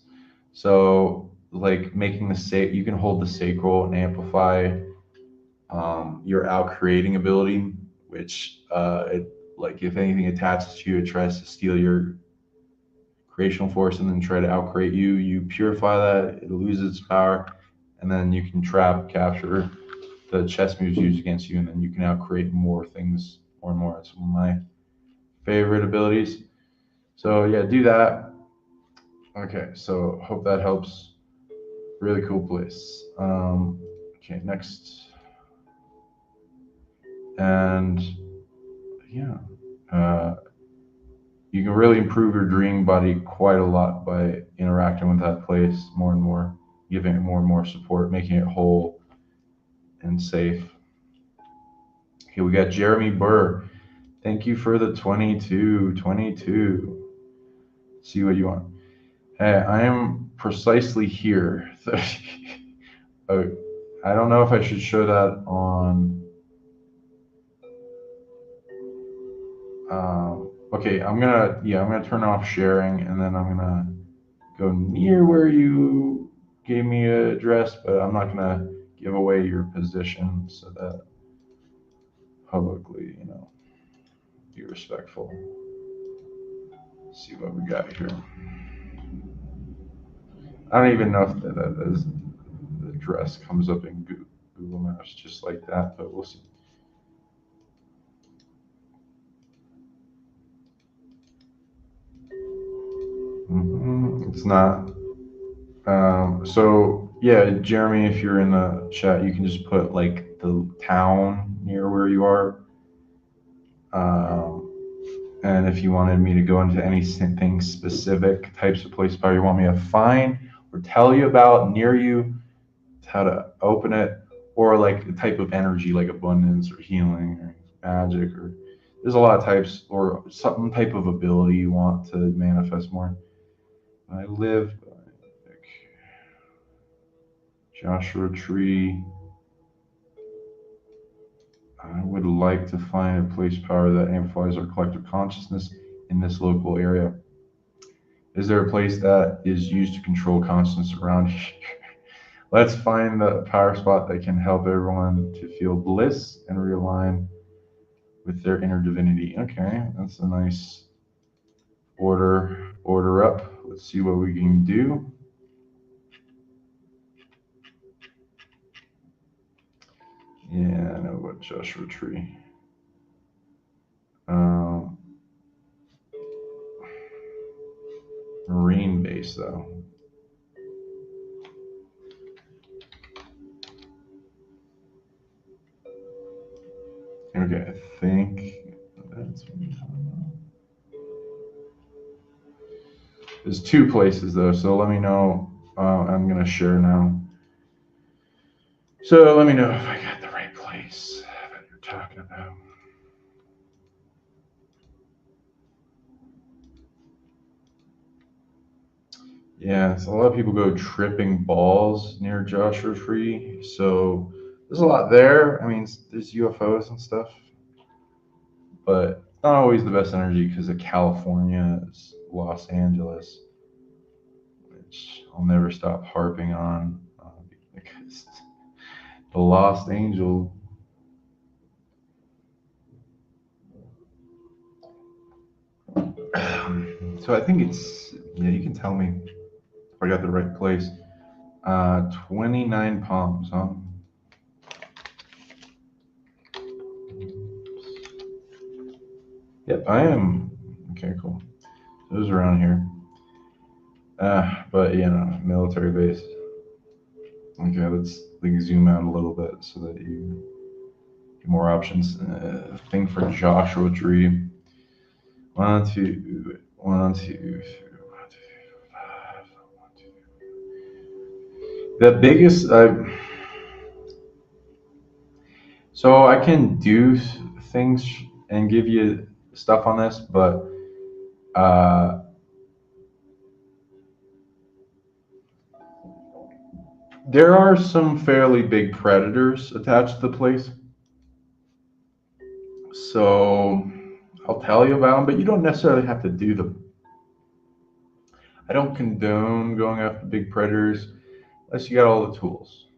So like making you can hold the sacral and amplify your outcreating ability, which it like if anything attaches to you, it tries to steal your creational force and then try to outcreate you. You purify that, it loses its power, and then you can capture the chess moves used against you, and then you can outcreate more things more and more. It's one of my favorite abilities. So yeah, do that. Okay, so hope that helps. Really cool place. Okay, next. And yeah, you can really improve your dream body quite a lot by interacting with that place more and more, giving it more and more support, making it whole and safe. Okay, we got Jeremy Burr. Thank you for the 22. See what you want. Hey, I am precisely here. I don't know if I should show that on. Okay, I'm gonna turn off sharing, and then I'm gonna go near where you gave me an address, but I'm not gonna give away your position so that publicly, be respectful. Let's see what we got here. I don't even know if that is, the address comes up in Google Maps just like that, but we'll see. It's not. So yeah, Jeremy, if you're in the chat, you can just put like the town near where you are. Um, and if you wanted me to go into anything specific, types of place power you want me to find or tell you about near you, how to open it, or like a type of energy like abundance or healing or magic, or there's a lot of types, or some type of ability you want to manifest more. I live by Joshua Tree. I would like to find a place power that amplifies our collective consciousness in this local area. Is there a place that is used to control consciousness around here? Let's find the power spot that can help everyone to feel bliss and realign with their inner divinity. Okay, that's a nice order up. Let's see what we can do. Yeah, I know what Joshua Tree. Marine base though. Okay, I think that's what I'm talking about. There's two places though, so let me know. I'm gonna share now. So let me know if I got the right place that you're talking about. Yeah, so a lot of people go tripping balls near Joshua Tree. So there's a lot there. I mean, there's UFOs and stuff, but it's not always the best energy because of California, it's Los Angeles, which I'll never stop harping on because the Lost Angel. So I think it's, yeah, you can tell me if I got the right place. 29 Palms, huh? Yep, I am. Okay, cool. It was around here. But military base. Okay, let's like zoom out a little bit so that you get more options. Thing for Joshua Tree. One, two, one, two, five. The biggest. So I can do things and give you stuff on this, but there are some fairly big predators attached to the place. So I'll tell you about them, but you don't necessarily have to do them. I don't condone going after big predators unless you got all the tools.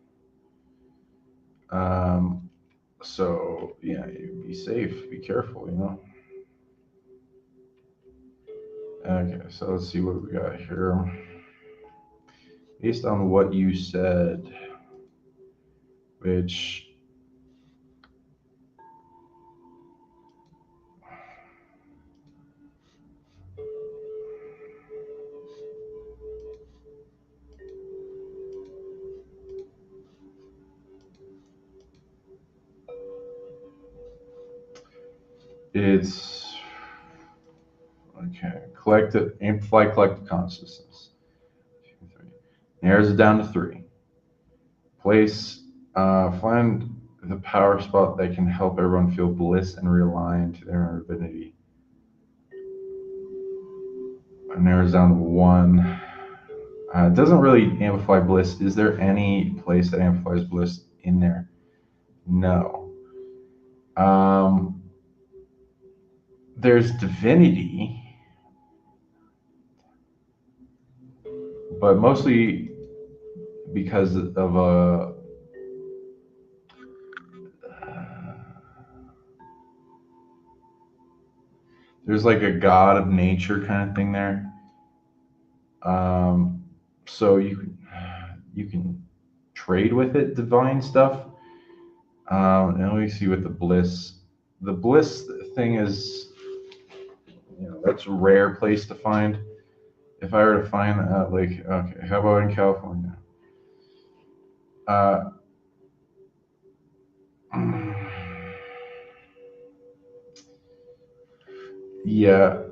So yeah, be safe, be careful, Okay, so let's see what we got here. Based on what you said, which it's okay. Amplify collective consciousness. 2, 3. Narrows it down to 3. Find the power spot that can help everyone feel bliss and realign to their inner divinity. It narrows down to 1. It doesn't really amplify bliss. Is there any place that amplifies bliss in there? No. There's divinity, but mostly because of there's like a god of nature kind of thing there. So you can trade with it, divine stuff. And let me see what the bliss. The bliss thing is, that's a rare place to find. If I were to find like, okay, how about in California? Uh, yeah,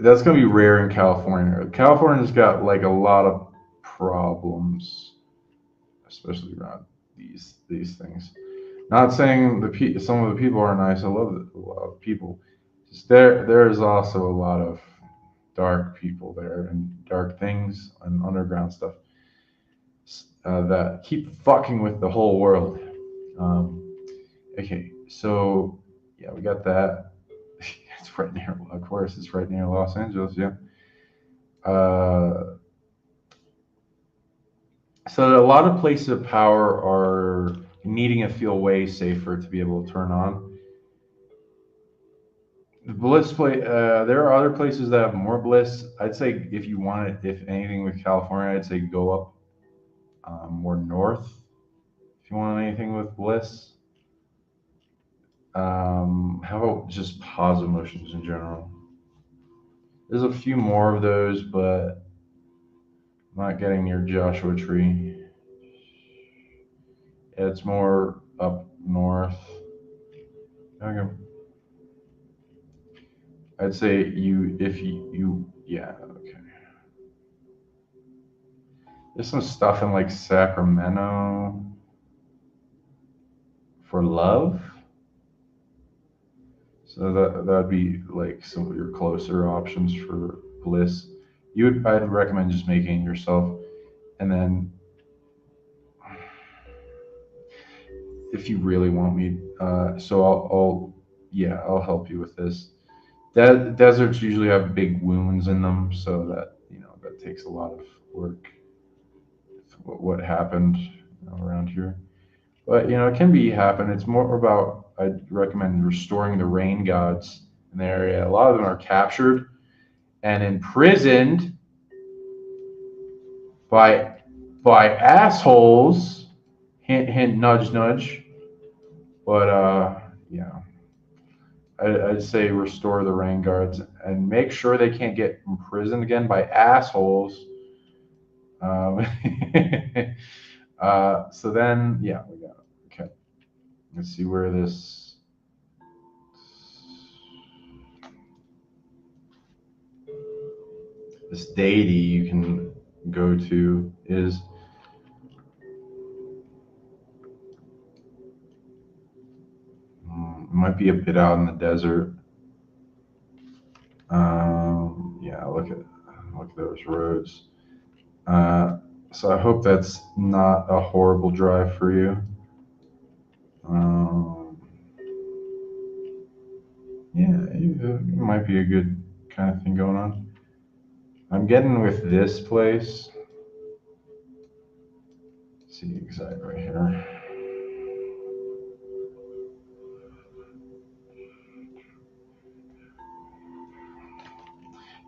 that's gonna be rare in California. California's got like a lot of problems, especially around these things. Not saying some of the people are nice. I love a lot of people. Just there's also a lot of dark people there and dark things and underground stuff that keep fucking with the whole world. Um, okay, so yeah, we got that. It's right near, of course, it's right near Los Angeles. Yeah. Uh, so a lot of places of power are needing to feel way safer to be able to turn on. The bliss play. There are other places that have more bliss. I'd say if you want it, if anything with California, I'd say go up more north if you want anything with bliss. How about just positive emotions in general? There's a few more of those, but I'm not getting near Joshua Tree. It's more up north. Okay. I'd say yeah, okay. There's some stuff in like Sacramento for love. So that'd be like some of your closer options for bliss. I'd recommend just making it yourself, and then if you really want me, so I'll help you with this. Deserts usually have big wounds in them, so that takes a lot of work. What happened around here, but it can be happen. It's more about I'd recommend restoring the rain gods in the area. A lot of them are captured and imprisoned by assholes. Hint, hint, nudge, nudge. But yeah, I'd say restore the rain guards and make sure they can't get imprisoned again by assholes. Um, so then, yeah, we got it. Okay. Let's see where this deity you can go to is. It might be a bit out in the desert. Yeah, look at those roads. So I hope that's not a horrible drive for you. Yeah, it might be a good kind of thing going on. I'm getting with this place. Let's see exactly right here.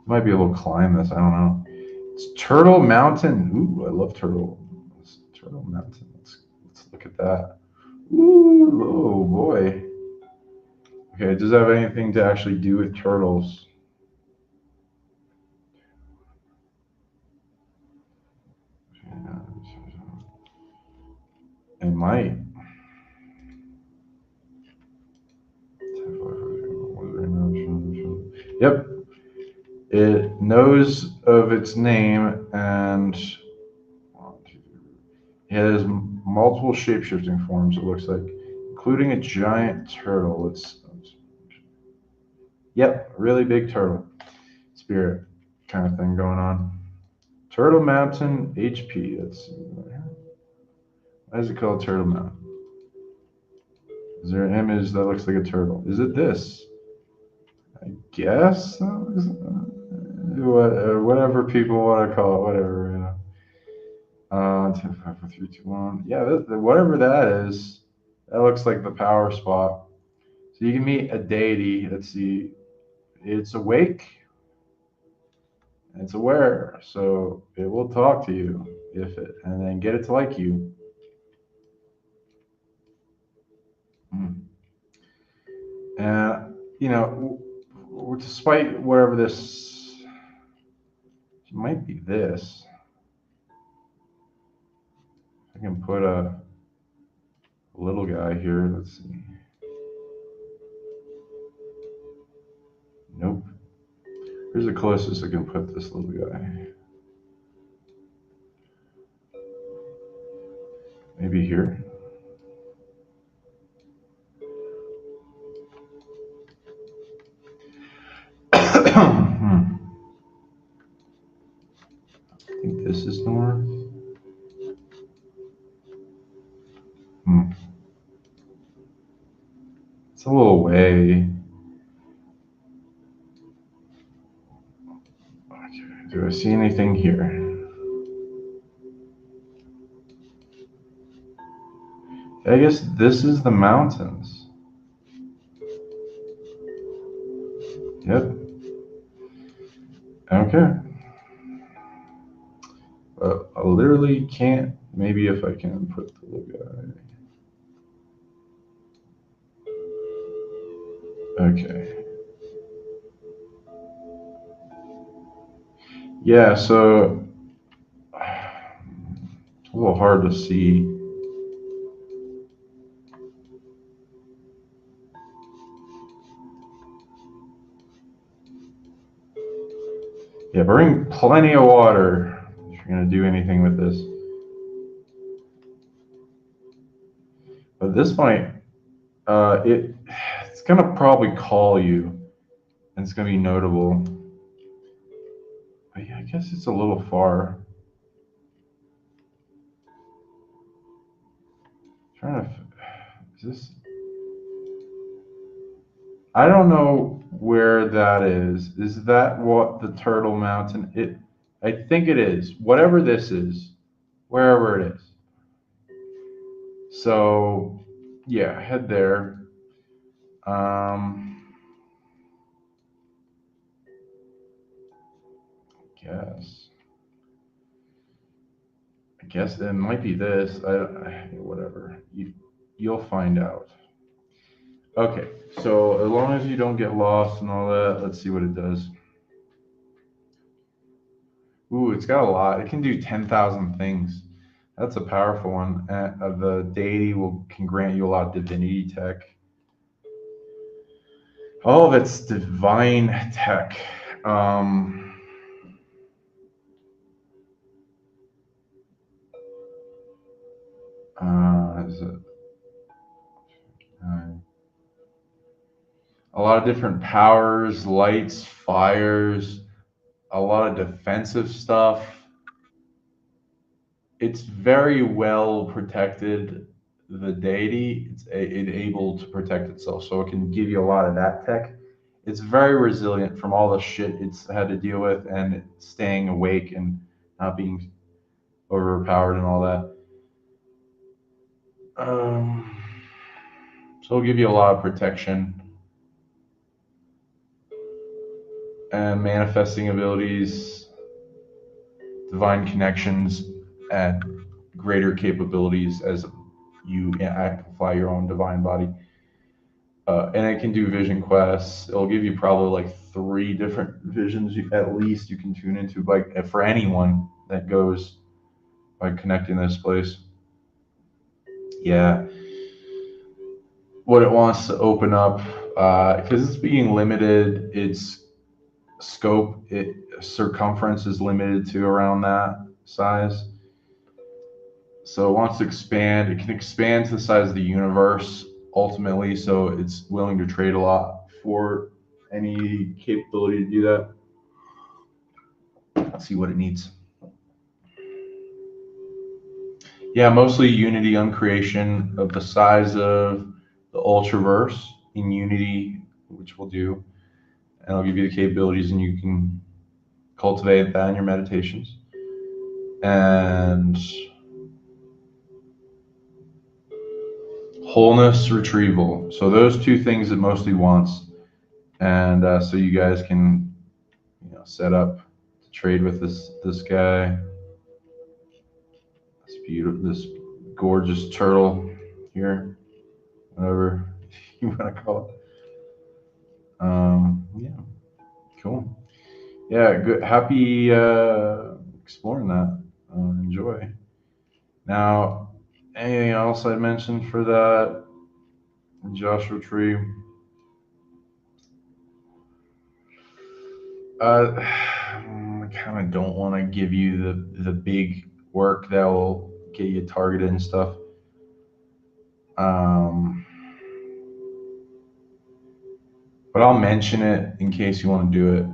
Might be a little climb this. I don't know. It's Turtle Mountain. Ooh, I love Turtle. It's Turtle Mountain. Let's look at that. Ooh, oh boy. Okay, does that have anything to actually do with turtles? It might. Yep. It knows of its name and it has multiple shape-shifting forms, it looks like, including a giant turtle. Yep, really big turtle. Spirit kind of thing going on. Turtle Mountain HP. Why is it called Turtle Mountain? Is there an image that looks like a turtle? Is it this? I guess. Whatever people want to call it, whatever. 10, 5, 4, 3, 2, 1. Yeah, whatever that is, that looks like the power spot. So you can meet a deity. Let's see. It's awake It's aware, so it will talk to you and then get it to like you. And despite whatever this might be, this I can put a little guy here. Let's see. Nope. Here's the closest I can put this little guy. Maybe here. I think this is north. It's a little way. Okay. Do I see anything here? I guess this is the mountains. Yep. Okay. I literally can't. Maybe if I can put the little guy. Okay. Yeah, so it's a little hard to see. Yeah, bring plenty of water if you're going to do anything with this. But this might, it's going to probably call you, and it's going to be notable. But yeah, I guess it's a little far. Is this? I don't know where that is. Is that what the Turtle Mountain? I think it is. Whatever this is, wherever it is. So, yeah, head there. Guess. I guess it might be this. Whatever. You'll find out. Okay, so as long as you don't get lost and all that, let's see what it does. Ooh, it's got a lot. It can do 10,000 things. That's a powerful one. The deity can grant you a lot of divinity tech. All of it's divine tech. Is it? A lot of different powers, lights, fires, a lot of defensive stuff. It's very well protected. The deity, it's able to protect itself, so it can give you a lot of that tech. It's very resilient from all the shit it's had to deal with, and staying awake and not being overpowered and all that. So it'll give you a lot of protection and manifesting abilities, divine connections, and greater capabilities as you amplify your own divine body. And it can do vision quests. It'll give you probably like 3 different visions at least you can tune into for anyone that goes by connecting this place. Yeah. What it wants to open up, because it's being limited, its scope, circumference is limited to around that size. So it wants to expand. It can expand to the size of the universe ultimately. So it's willing to trade a lot for any capability to do that. Let's see what it needs. Yeah, mostly Unity uncreation of the size of the Ultraverse in Unity, which we'll do. And I'll give you the capabilities, and you can cultivate that in your meditations. And wholeness retrieval. So those 2 things it mostly wants. And so you guys can set up trade with this guy. This beautiful, this gorgeous turtle here, whatever you want to call it. Yeah, cool. Yeah, good. Happy exploring that. Enjoy. Now, anything else I mentioned for that Joshua Tree? I kind of don't want to give you the big work that will get you targeted and stuff. But I'll mention it in case you want to do it.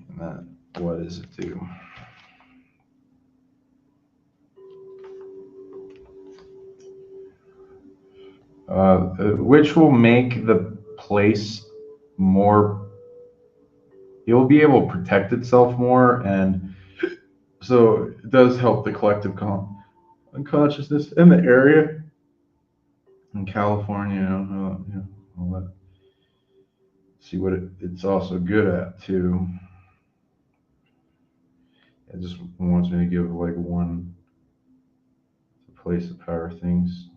And that, what does it do? Which will make the place more, it will be able to protect itself more, and so it does help the collective unconsciousness in the area in California. All that. See what it's also good at too. It just wants me to give like one place of power things.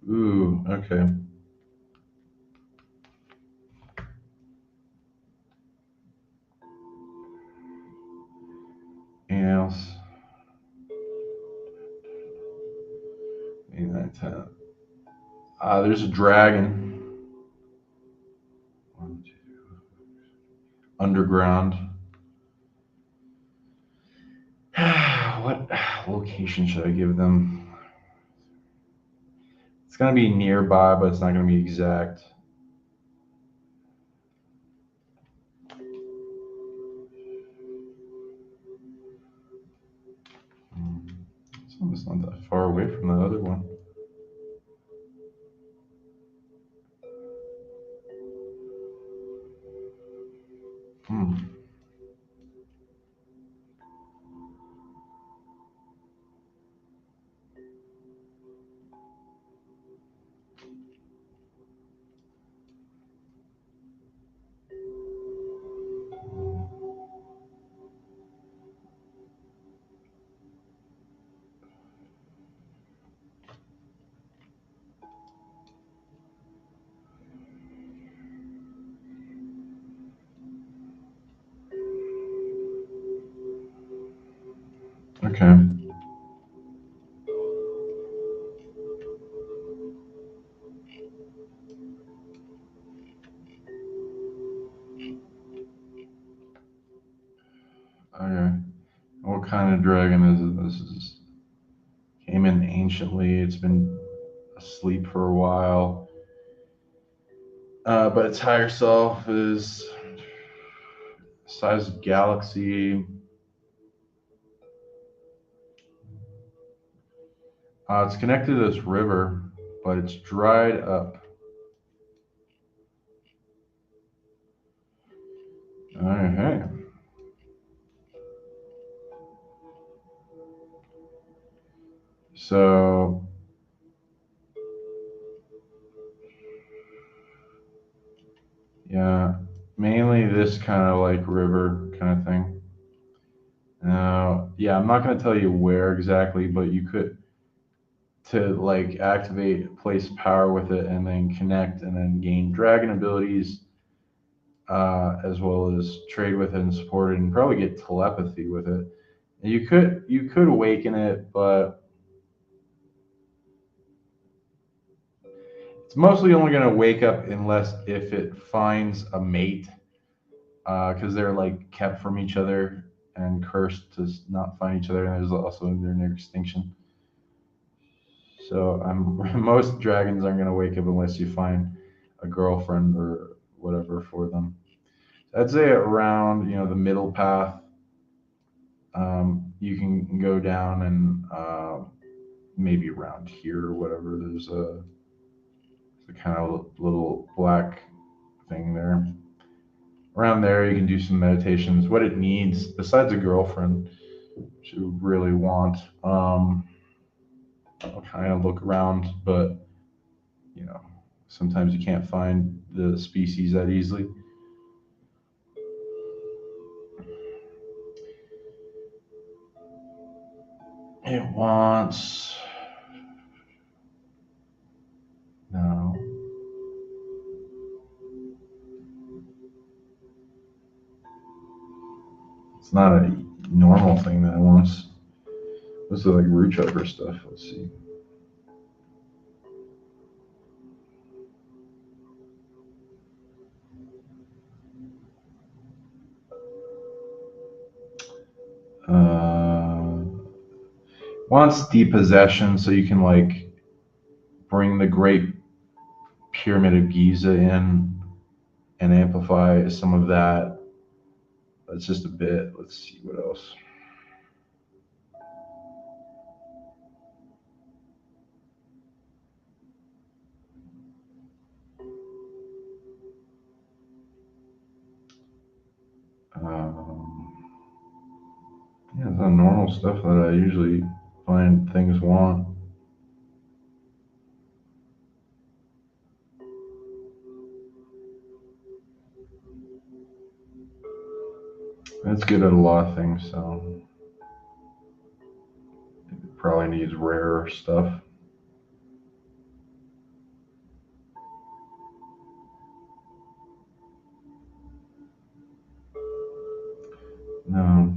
Ooh, okay. Anything else? 8, 9, 10. There's a dragon. 1, 2. Underground. What location should I give them? It's gonna be nearby, but it's not gonna be exact. It's not that far away from the other one. Okay. Okay. What kind of dragon is it? This is came in anciently. It's been asleep for a while. But its higher self is size of galaxy. It's connected to this river, but it's dried up. Okay. So yeah, mainly this kind of like river kind of thing. Yeah, I'm not going to tell you where exactly, but you could to like activate, place power with it, and then connect, and then gain dragon abilities, as well as trade with it and support it, and probably get telepathy with it. And you could awaken it, but it's mostly only going to wake up unless if it finds a mate, because they're like kept from each other and cursed to not find each other, and there's also they're near extinction. So most dragons aren't going to wake up unless you find a girlfriend or whatever for them. So I'd say around the middle path, you can go down and maybe around here or whatever. There's a the kind of little black thing there. Around there, you can do some meditations. What it needs, besides a girlfriend, to really want. I'll kind of look around, but sometimes you can't find the species that easily. It wants no. It's not a normal thing that it wants. This is like root chakra stuff. Let's see. Wants depossession, so you can like bring the Great Pyramid of Giza in and amplify some of that. That's just a bit. Let's see what else. Yeah, the normal stuff that I usually find things want. It's good at a lot of things, so it probably needs rare stuff. No.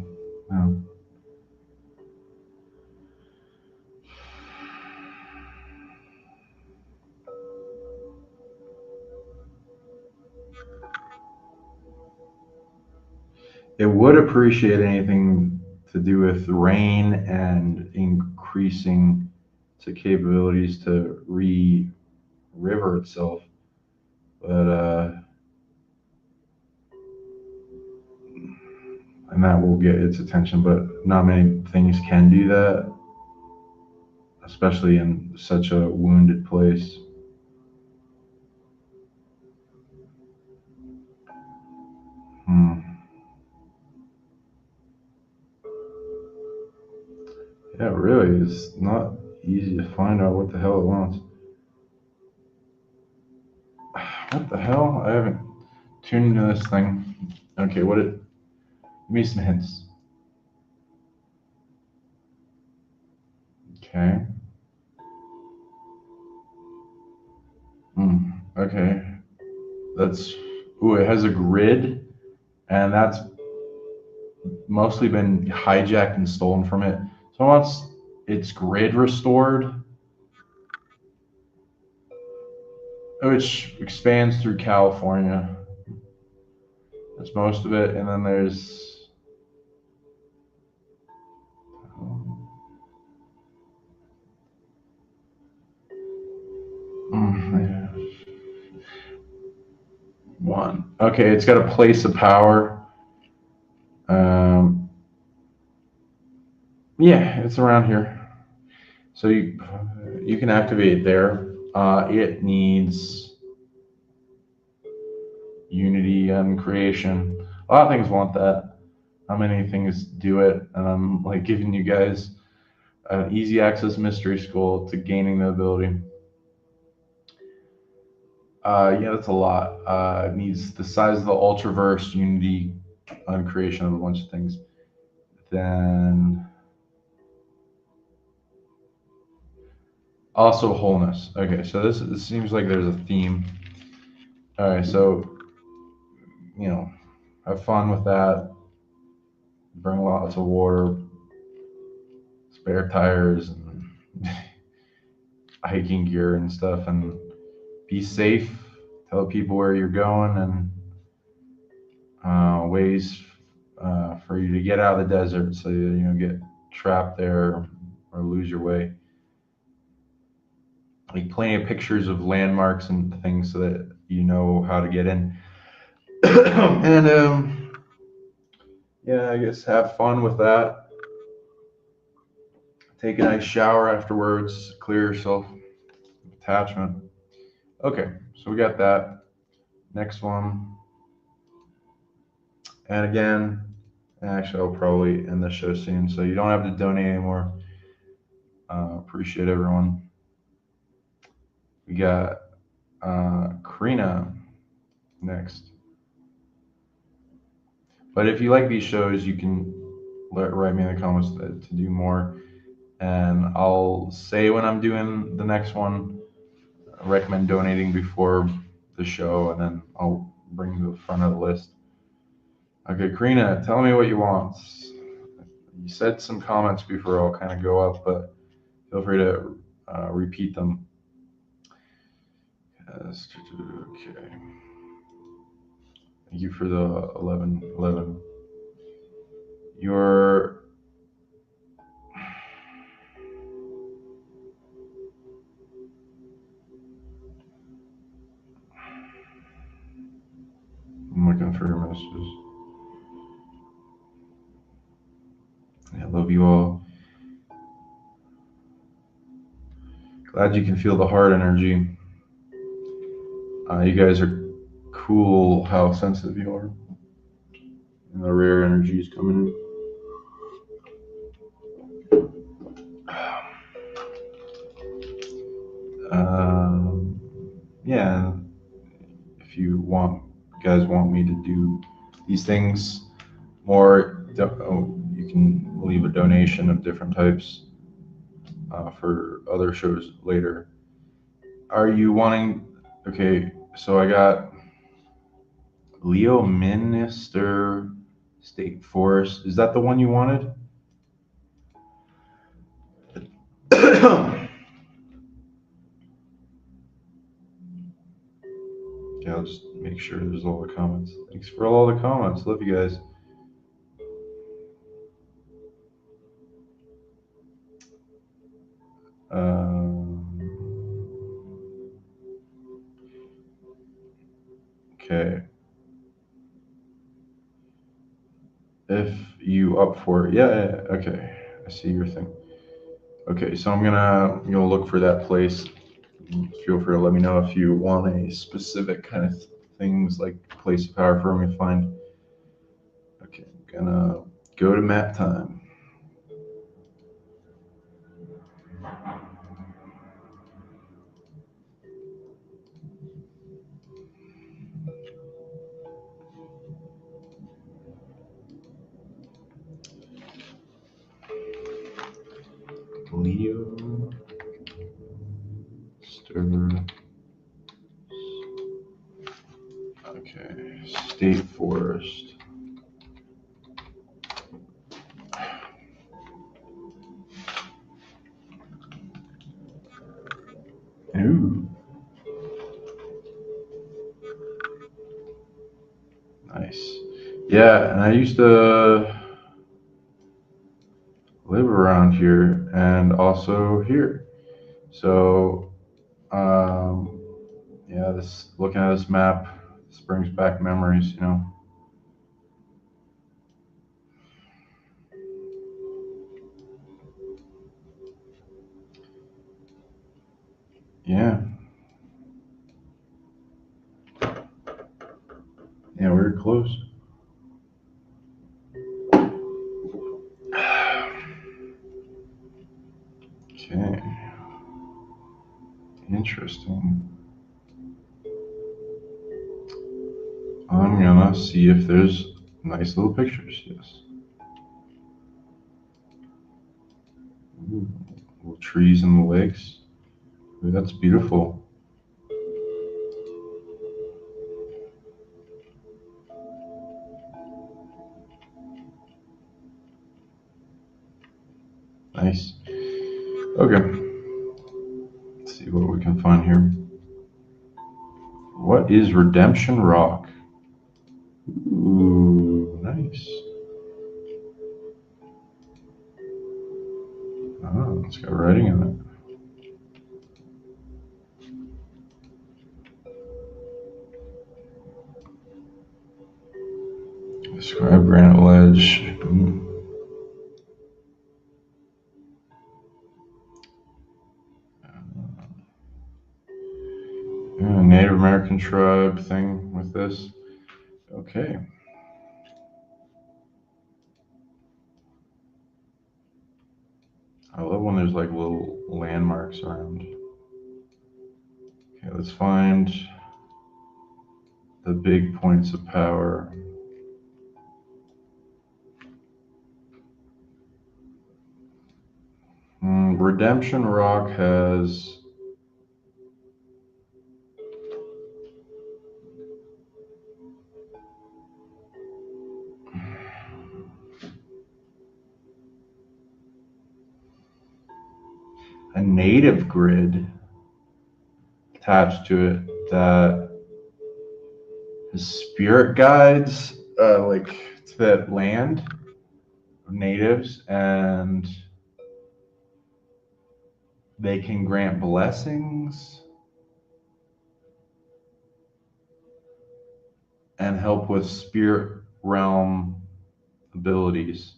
It would appreciate anything to do with rain and increasing its capabilities to river itself, but and that will get its attention. But not many things can do that, especially in such a wounded place. Yeah, really, it's not easy to find out what the hell it wants. What the hell? I haven't tuned into this thing. Okay, give me some hints. Okay. Okay. It has a grid, and that's mostly been hijacked and stolen from it. So once its grid restored, which expands through California. That's most of it, and then there's one. Okay, it's got a place of power. Yeah, it's around here. So you can activate it there. It needs unity and creation. A lot of things want that. Not many things do it, and I'm like giving you guys an easy access mystery school to gaining the ability. Yeah, that's a lot. It needs the size of the ultraverse, unity, and creation of a bunch of things. Then also wholeness. Okay, so this seems like there's a theme. All right, so have fun with that. Bring lots of water, spare tires, and hiking gear and stuff, and be safe. Tell people where you're going and ways for you to get out of the desert, so you don't get trapped there or lose your way. Like plenty of pictures of landmarks and things so that you know how to get in. And yeah, I guess have fun with that. Take a nice shower afterwards, clear yourself of attachment. Okay, so we got that. Next one. And again, actually, I'll probably end the show soon, so you don't have to donate anymore. Appreciate everyone. We got Karina next. But if you like these shows, you can write me in the comments to do more. And I'll say when I'm doing the next one, I recommend donating before the show, and then I'll bring to the front of the list. Okay, Karina, tell me what you want. You said some comments before I'll kind of go up, but feel free to repeat them. Okay. Thank you for the 1111. Your I'm looking for your messages. I love you all. Glad you can feel the heart energy. You guys are cool how sensitive you are. And the rare energy is coming in. Yeah, if you guys want me to do these things more, you can leave a donation of different types for other shows later. Are you wanting? Okay, so I got Leo Minister State Forest. Is that the one you wanted? Yeah, I'll just make sure there's all the comments. Thanks for all the comments. Love you guys. Okay. If you up for it. Yeah, okay. I see your thing. Okay, so I'm gonna look for that place. Feel free to let me know if you want a specific kind of things like place of power for me to find. Okay, I'm gonna go to map time. Leo Stir. Okay, State Forest. Ooh. Nice. Yeah, and I used to live around here and also here. So, yeah, looking at this map, this brings back memories, Yeah. Yeah, we were close. Okay. Interesting. I'm gonna see if there's nice little pictures. Yes. Ooh, little trees in the lakes. Ooh, that's beautiful. Nice. Okay. Let's see what we can find here. What is Redemption Rock? Ooh, nice. Oh, it's got writing in it. Describe granite ledge. Native American tribe thing with this. Okay. I love when there's like little landmarks around. Okay, let's find the big points of power. Redemption Rock has a native grid attached to it that is spirit guides like to that land of natives, and they can grant blessings and help with spirit realm abilities.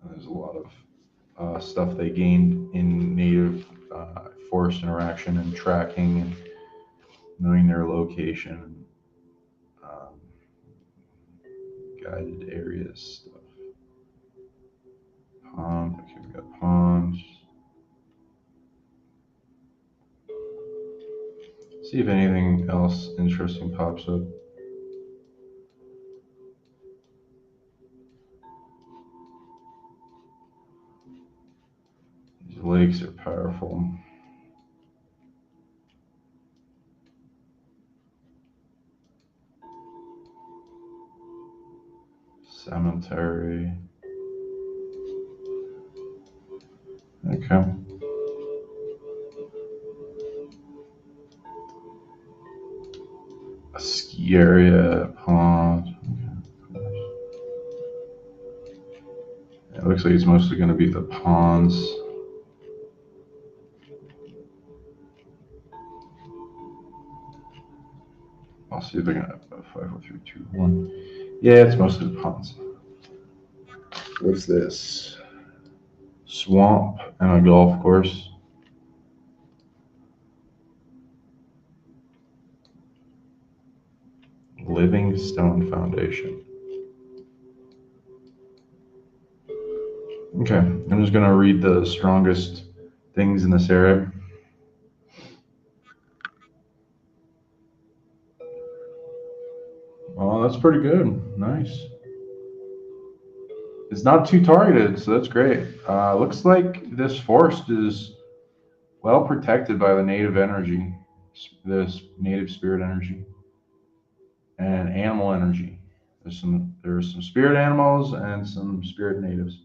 And there's a lot of stuff they gained in native forest interaction and tracking and knowing their location, guided areas stuff. Pond, okay, we got ponds. See if anything else interesting pops up. These lakes are powerful. Cemetery. Okay. A ski area, pond. Okay. It looks like it's mostly going to be the ponds. I'll see if I can 5, 4, 3, 2, 1. Yeah, it's mostly the ponds. What's this? Swamp and a golf course. Living Stone Foundation. Okay, I'm just gonna read the strongest things in this area. Oh, that's pretty good. Nice. It's not too targeted, so that's great. Looks like this forest is well protected by the native energy, this native spirit energy, and animal energy. There's some spirit animals and some spirit natives.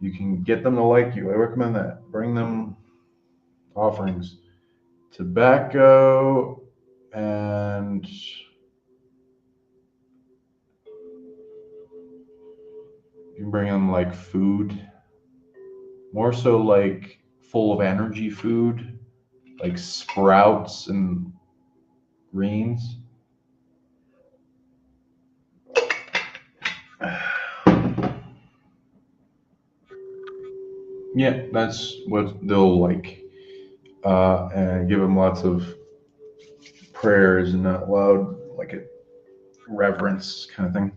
You can get them to like you. I recommend that. Bring them offerings, tobacco, and you can bring them like food, more so like full of energy food, like sprouts and greens. Yeah, that's what they'll like. And give them lots of prayers and not loud, like a reverence kind of thing.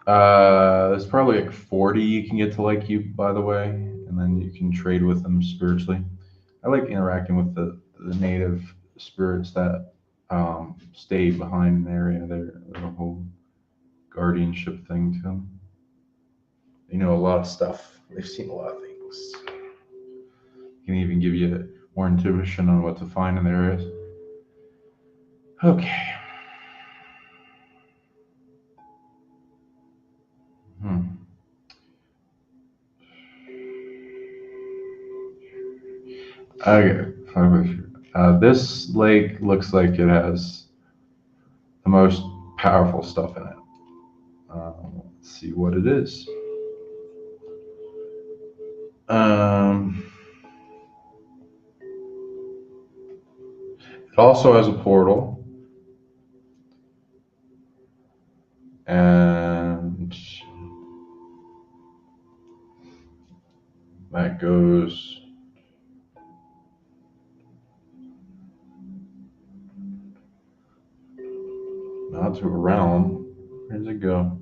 There's probably like 40 you can get to like you, by the way, and then you can trade with them spiritually. I like interacting with the native spirits that stay behind an area. They're a whole guardianship thing to them. They know a lot of stuff. They've seen a lot of things. Can even give you more intuition on what to find in the areas. Okay. Okay. This lake looks like it has the most powerful stuff in it. Let's see what it is. It also has a portal, and That goes not to a realm. Where does it go?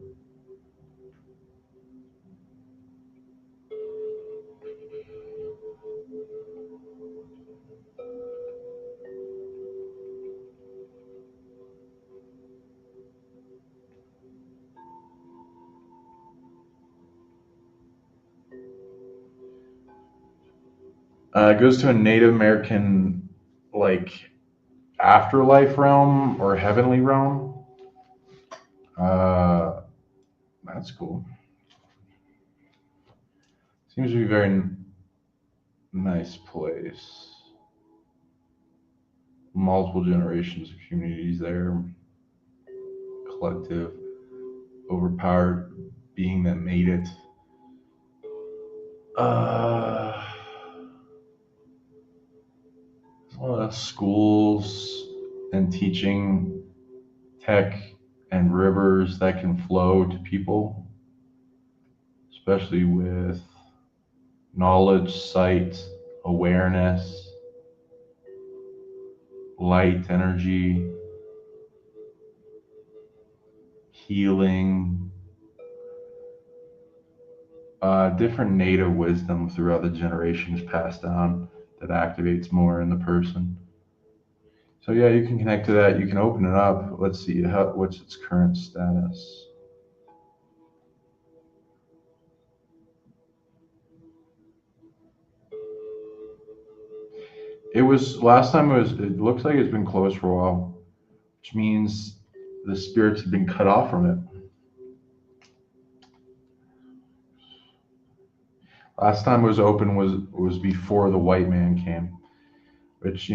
It goes to a Native American, like, afterlife realm or heavenly realm. Uh, that's cool. Seems to be a very nice place. Multiple generations of communities there. Collective, overpowered being that made it. Uh, a lot of schools and teaching tech and rivers that can flow to people, especially with knowledge, sight, awareness, light, energy, healing, different native wisdom throughout the generations passed down that activates more in the person. So yeah, you can connect to that. You can open it up. Let's see what's its current status. It was last time it was. It looks like it's been closed for a while, which means the spirits have been cut off from it. Last time it was open was before the white man came, which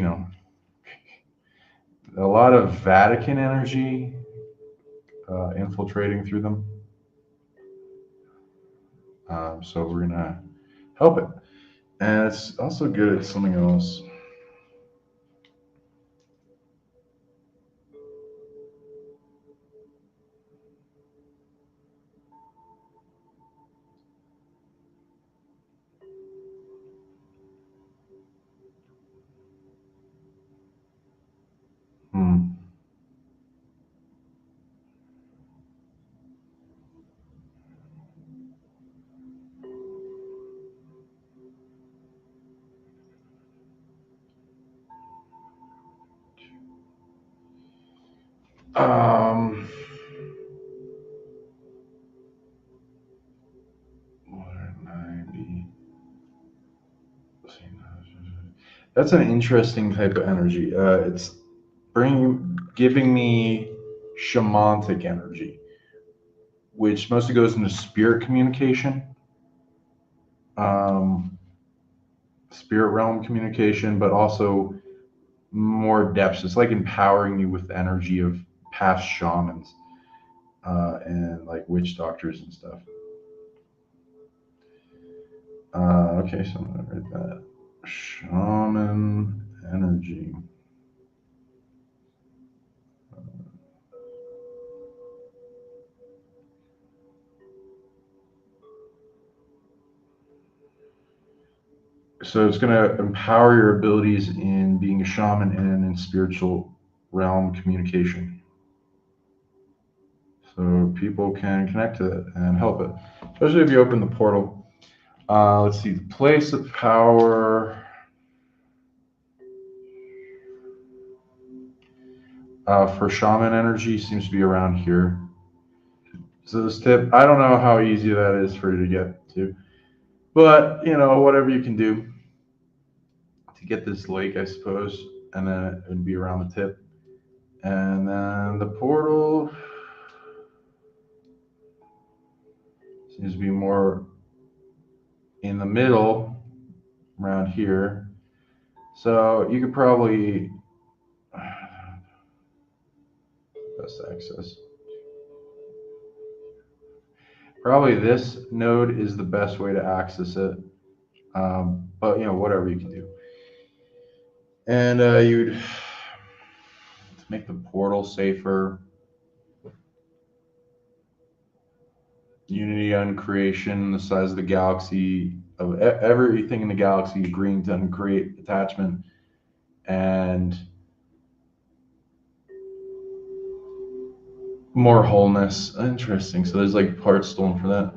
a lot of Vatican energy infiltrating through them. So we're gonna help it, and it's also good at something else. Hmm. Um. 190. That's an interesting type of energy. It's giving me shamanic energy, which mostly goes into spirit communication, um, spirit realm communication, but also more depths. It's like empowering you with the energy of past shamans and like witch doctors and stuff. Okay, so I'm gonna write that shaman energy. So it's going to empower your abilities in being a shaman and in spiritual realm communication. So people can connect to it and help it, especially if you open the portal. Let's see, the place of power for shaman energy seems to be around here. So this tip, I don't know how easy that is for you to get to, but whatever you can do to get this lake, I suppose, and then it would be around the tip. And then the portal seems to be more in the middle around here. So you could probably best access. Probably this node is the best way to access it. But whatever you can do. And you'd to make the portal safer. unity on creation, the size of the galaxy, of everything in the galaxy agreeing to uncreate attachment, and more wholeness. Interesting. So there's like parts stolen for that.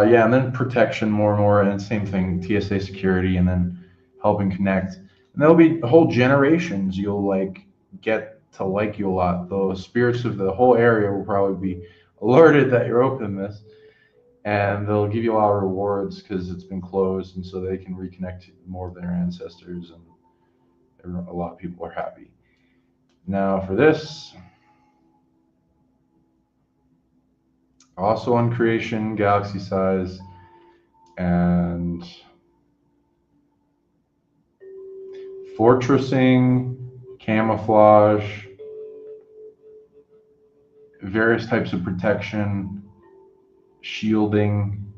Yeah, and then protection more and more, and same thing, TSA security, and then helping connect. And there'll be whole generations you'll like get to like you a lot. The spirits of the whole area will probably be alerted that you're opening this, and they'll give you a lot of rewards because it's been closed, and so they can reconnect to more of their ancestors, and a lot of people are happy. Now for this, also on creation, galaxy size, and fortressing, camouflage, various types of protection, shielding,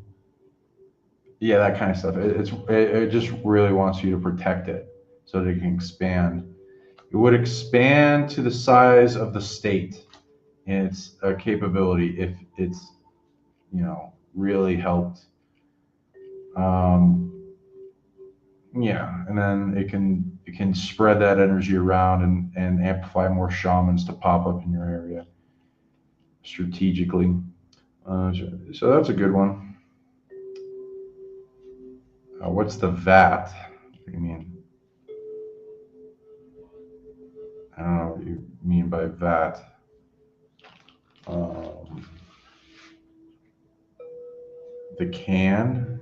yeah, that kind of stuff. It just really wants you to protect it so that it can expand. It would expand to the size of the state in its capability if it's really helped. Um, yeah, and then it can spread that energy around and amplify more shamans to pop up in your area strategically. So that's a good one. What's the VAT? What do you mean? I don't know what you mean by VAT. Um, the can?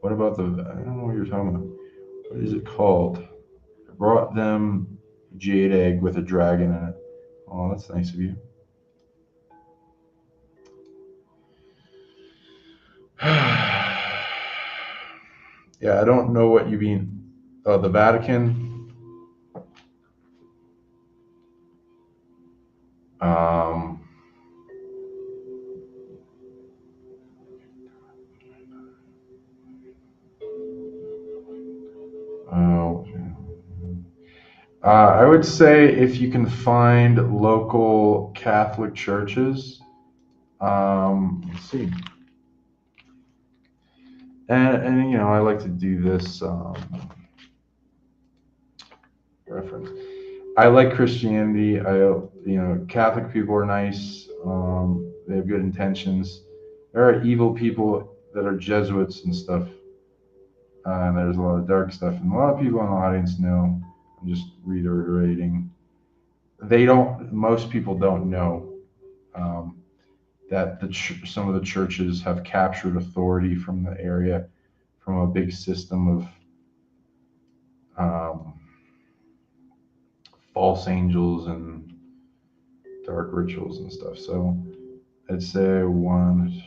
What about the? I don't know what you're talking about. What is it called? I brought them jade egg with a dragon in it. Oh, that's nice of you. Yeah, I don't know what you mean. The Vatican. Um, oh, I would say if you can find local Catholic churches, let's see, and I like to do this reference. I like Christianity. Catholic people are nice. They have good intentions. There are evil people that are Jesuits and stuff, and there's a lot of dark stuff. And a lot of people in the audience know. I'm just reiterating. They don't. Most people don't know um, that some of the churches have captured authority from the area, from a big system of false angels and dark rituals and stuff. So I'd say one.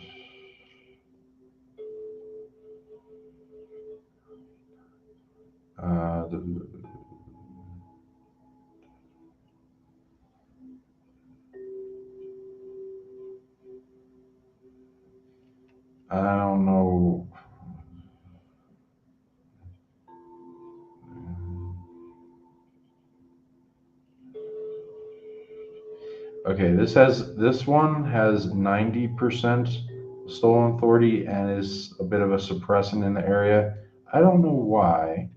Uh, I don't know. Okay, this one has 90% stolen authority and is a bit of a suppressant in the area. I don't know why.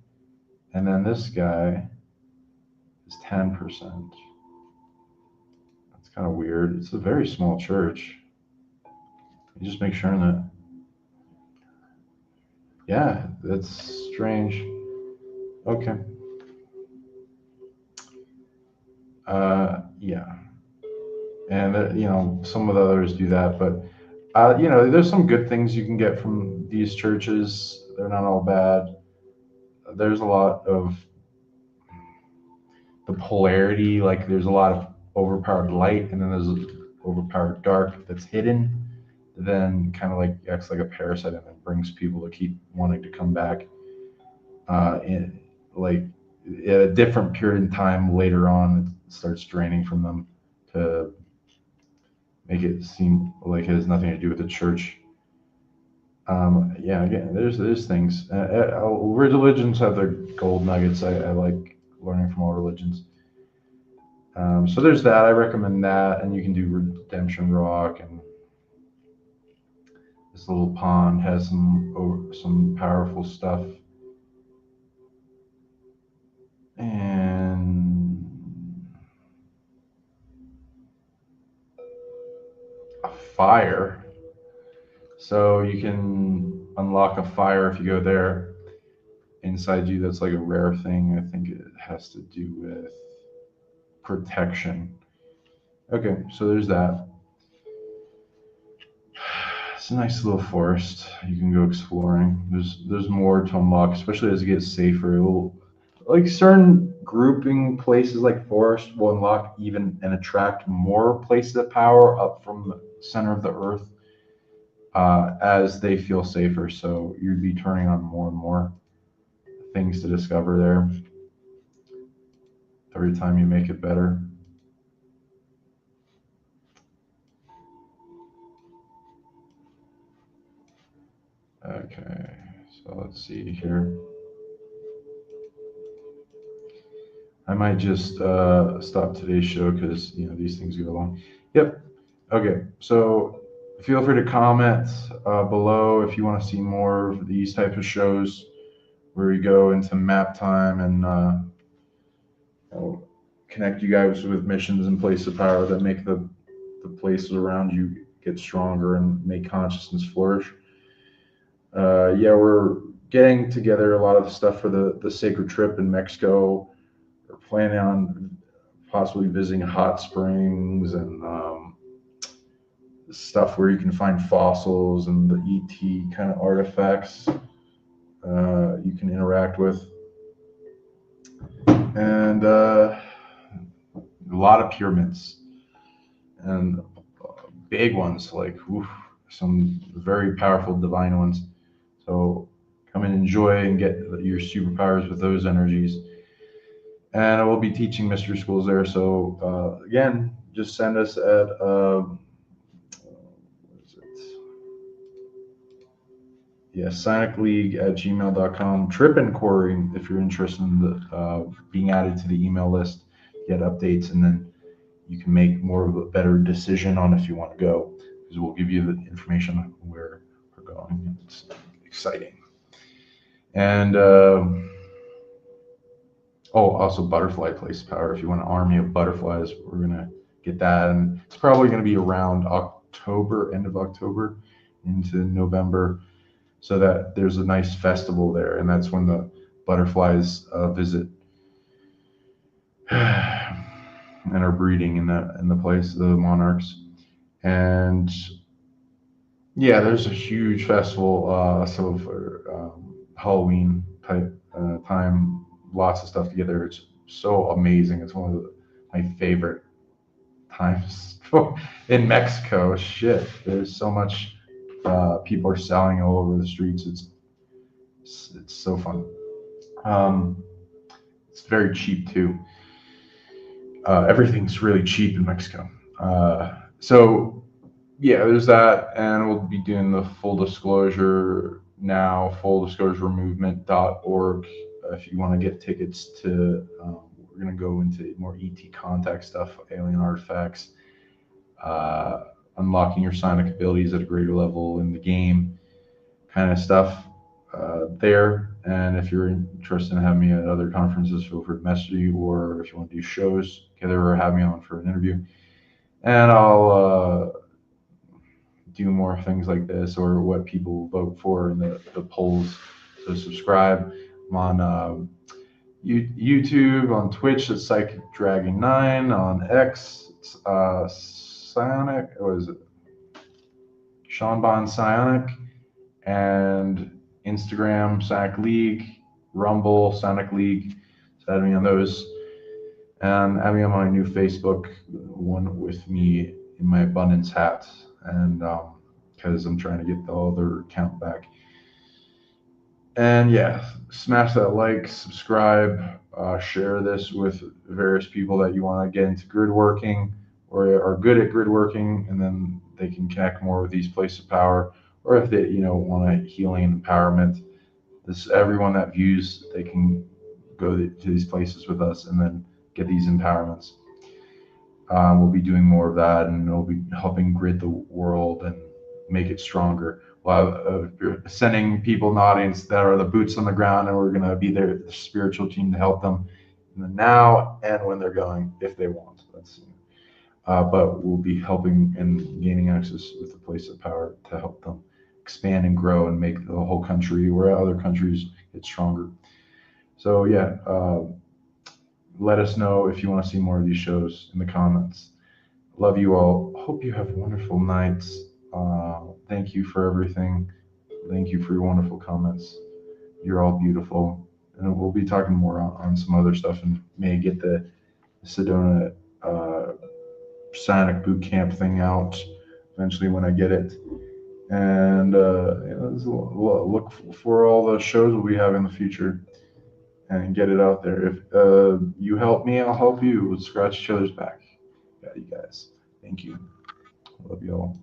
And then this guy is 10%. That's kind of weird. It's a very small church. You just make sure that. Yeah, that's strange. Okay. Yeah. And some of the others do that, but there's some good things you can get from these churches. They're not all bad. There's a lot of the polarity, like there's a lot of overpowered light, and then there's overpowered dark that's hidden. Then kind of like acts like a parasite and then brings people to keep wanting to come back. In like at a different period in time later on, it starts draining from them to make it seem like it has nothing to do with the church. Yeah, again, there's things. Religions have their gold nuggets. I like learning from all religions. So there's that. I recommend that, and you can do Redemption Rock, and this little pond has some powerful stuff. And a fire. So you can unlock a fire if you go there. Inside you, that's like a rare thing. I think it has to do with protection. Okay, so there's that. It's a nice little forest. You can go exploring. There's more to unlock, especially as it gets safer. It will, like certain grouping places like forest will unlock even and attract more places of power up from the center of the earth as they feel safer. So you'd be turning on more and more things to discover there every time you make it better. Okay, so let's see here. I might just stop today's show because these things go long. Yep. Okay. So feel free to comment below if you want to see more of these types of shows where we go into map time and I'll connect you guys with missions and places of power that make the places around you get stronger and make consciousness flourish. Yeah, we're getting together a lot of the stuff for the sacred trip in Mexico. We're planning on possibly visiting hot springs and stuff where you can find fossils and the ET kind of artifacts you can interact with. And a lot of pyramids and big ones, like some very powerful divine ones. So come and enjoy and get your superpowers with those energies. And I will be teaching mystery schools there. So again, just send us at what is it? Yeah, PsionicLeague@gmail.com. Trip inquiry if you're interested in being added to the email list, get updates, and then you can make more of a better decision on if you want to go, because we'll give you the information on where we're going. It's exciting. And also butterfly place power. If you want an army of butterflies, we're gonna get that, and it's probably gonna be around October, end of October into November, so that there's a nice festival there, and that's when the butterflies visit and are breeding in the place, the monarchs. And yeah, there's a huge festival, so for Halloween type time, lots of stuff together. It's so amazing. It's one of my favorite times in Mexico. Shit, there's so much. People are selling all over the streets. It's so fun. It's very cheap too. Everything's really cheap in Mexico. So yeah, there's that, and we'll be doing the full disclosure now, fulldisclosuremovement.org. If you want to get tickets to, we're going to go into more ET contact stuff, alien artifacts, unlocking your psionic abilities at a greater level in the game, kind of stuff there. And if you're interested in having me at other conferences, feel free to message me, or if you want to do shows together or have me on for an interview. And I'll do more things like this, or what people vote for in the polls. So subscribe. I'm on YouTube, on Twitch at Psychic Dragon 9, on X it's Psionic, what is it? seanbondpsionic, and Instagram Psionic League, Rumble Psionic League. So add me on those, and add me on my new Facebook one with me in my abundance hat, and because I'm trying to get the other account back. And yeah, smash that like, subscribe, share this with various people that you want to get into grid working or are good at grid working, and then they can connect more with these places of power, or if they want a healing and empowerment. Everyone that views, they can go to these places with us and then get these empowerments. We'll be doing more of that, and we'll be helping grid the world and make it stronger. We'll have, sending people in the audience that are the boots on the ground, and we're going to be there, the spiritual team, to help them in the now and when they're going, if they want. But we'll be helping and gaining access with the place of power to help them expand and grow and make the whole country, where other countries, get stronger. So yeah, let us know if you want to see more of these shows in the comments. Love you all. Hope you have wonderful nights. Thank you for everything. Thank you for your wonderful comments. You're all beautiful. And we'll be talking more on some other stuff, and may get the Sedona Psionic boot camp thing out eventually when I get it. And look for all the shows we'll be having in the future, and get it out there. If you help me, I'll help you. We'll scratch each other's back. Got you guys. Thank you. Love you all.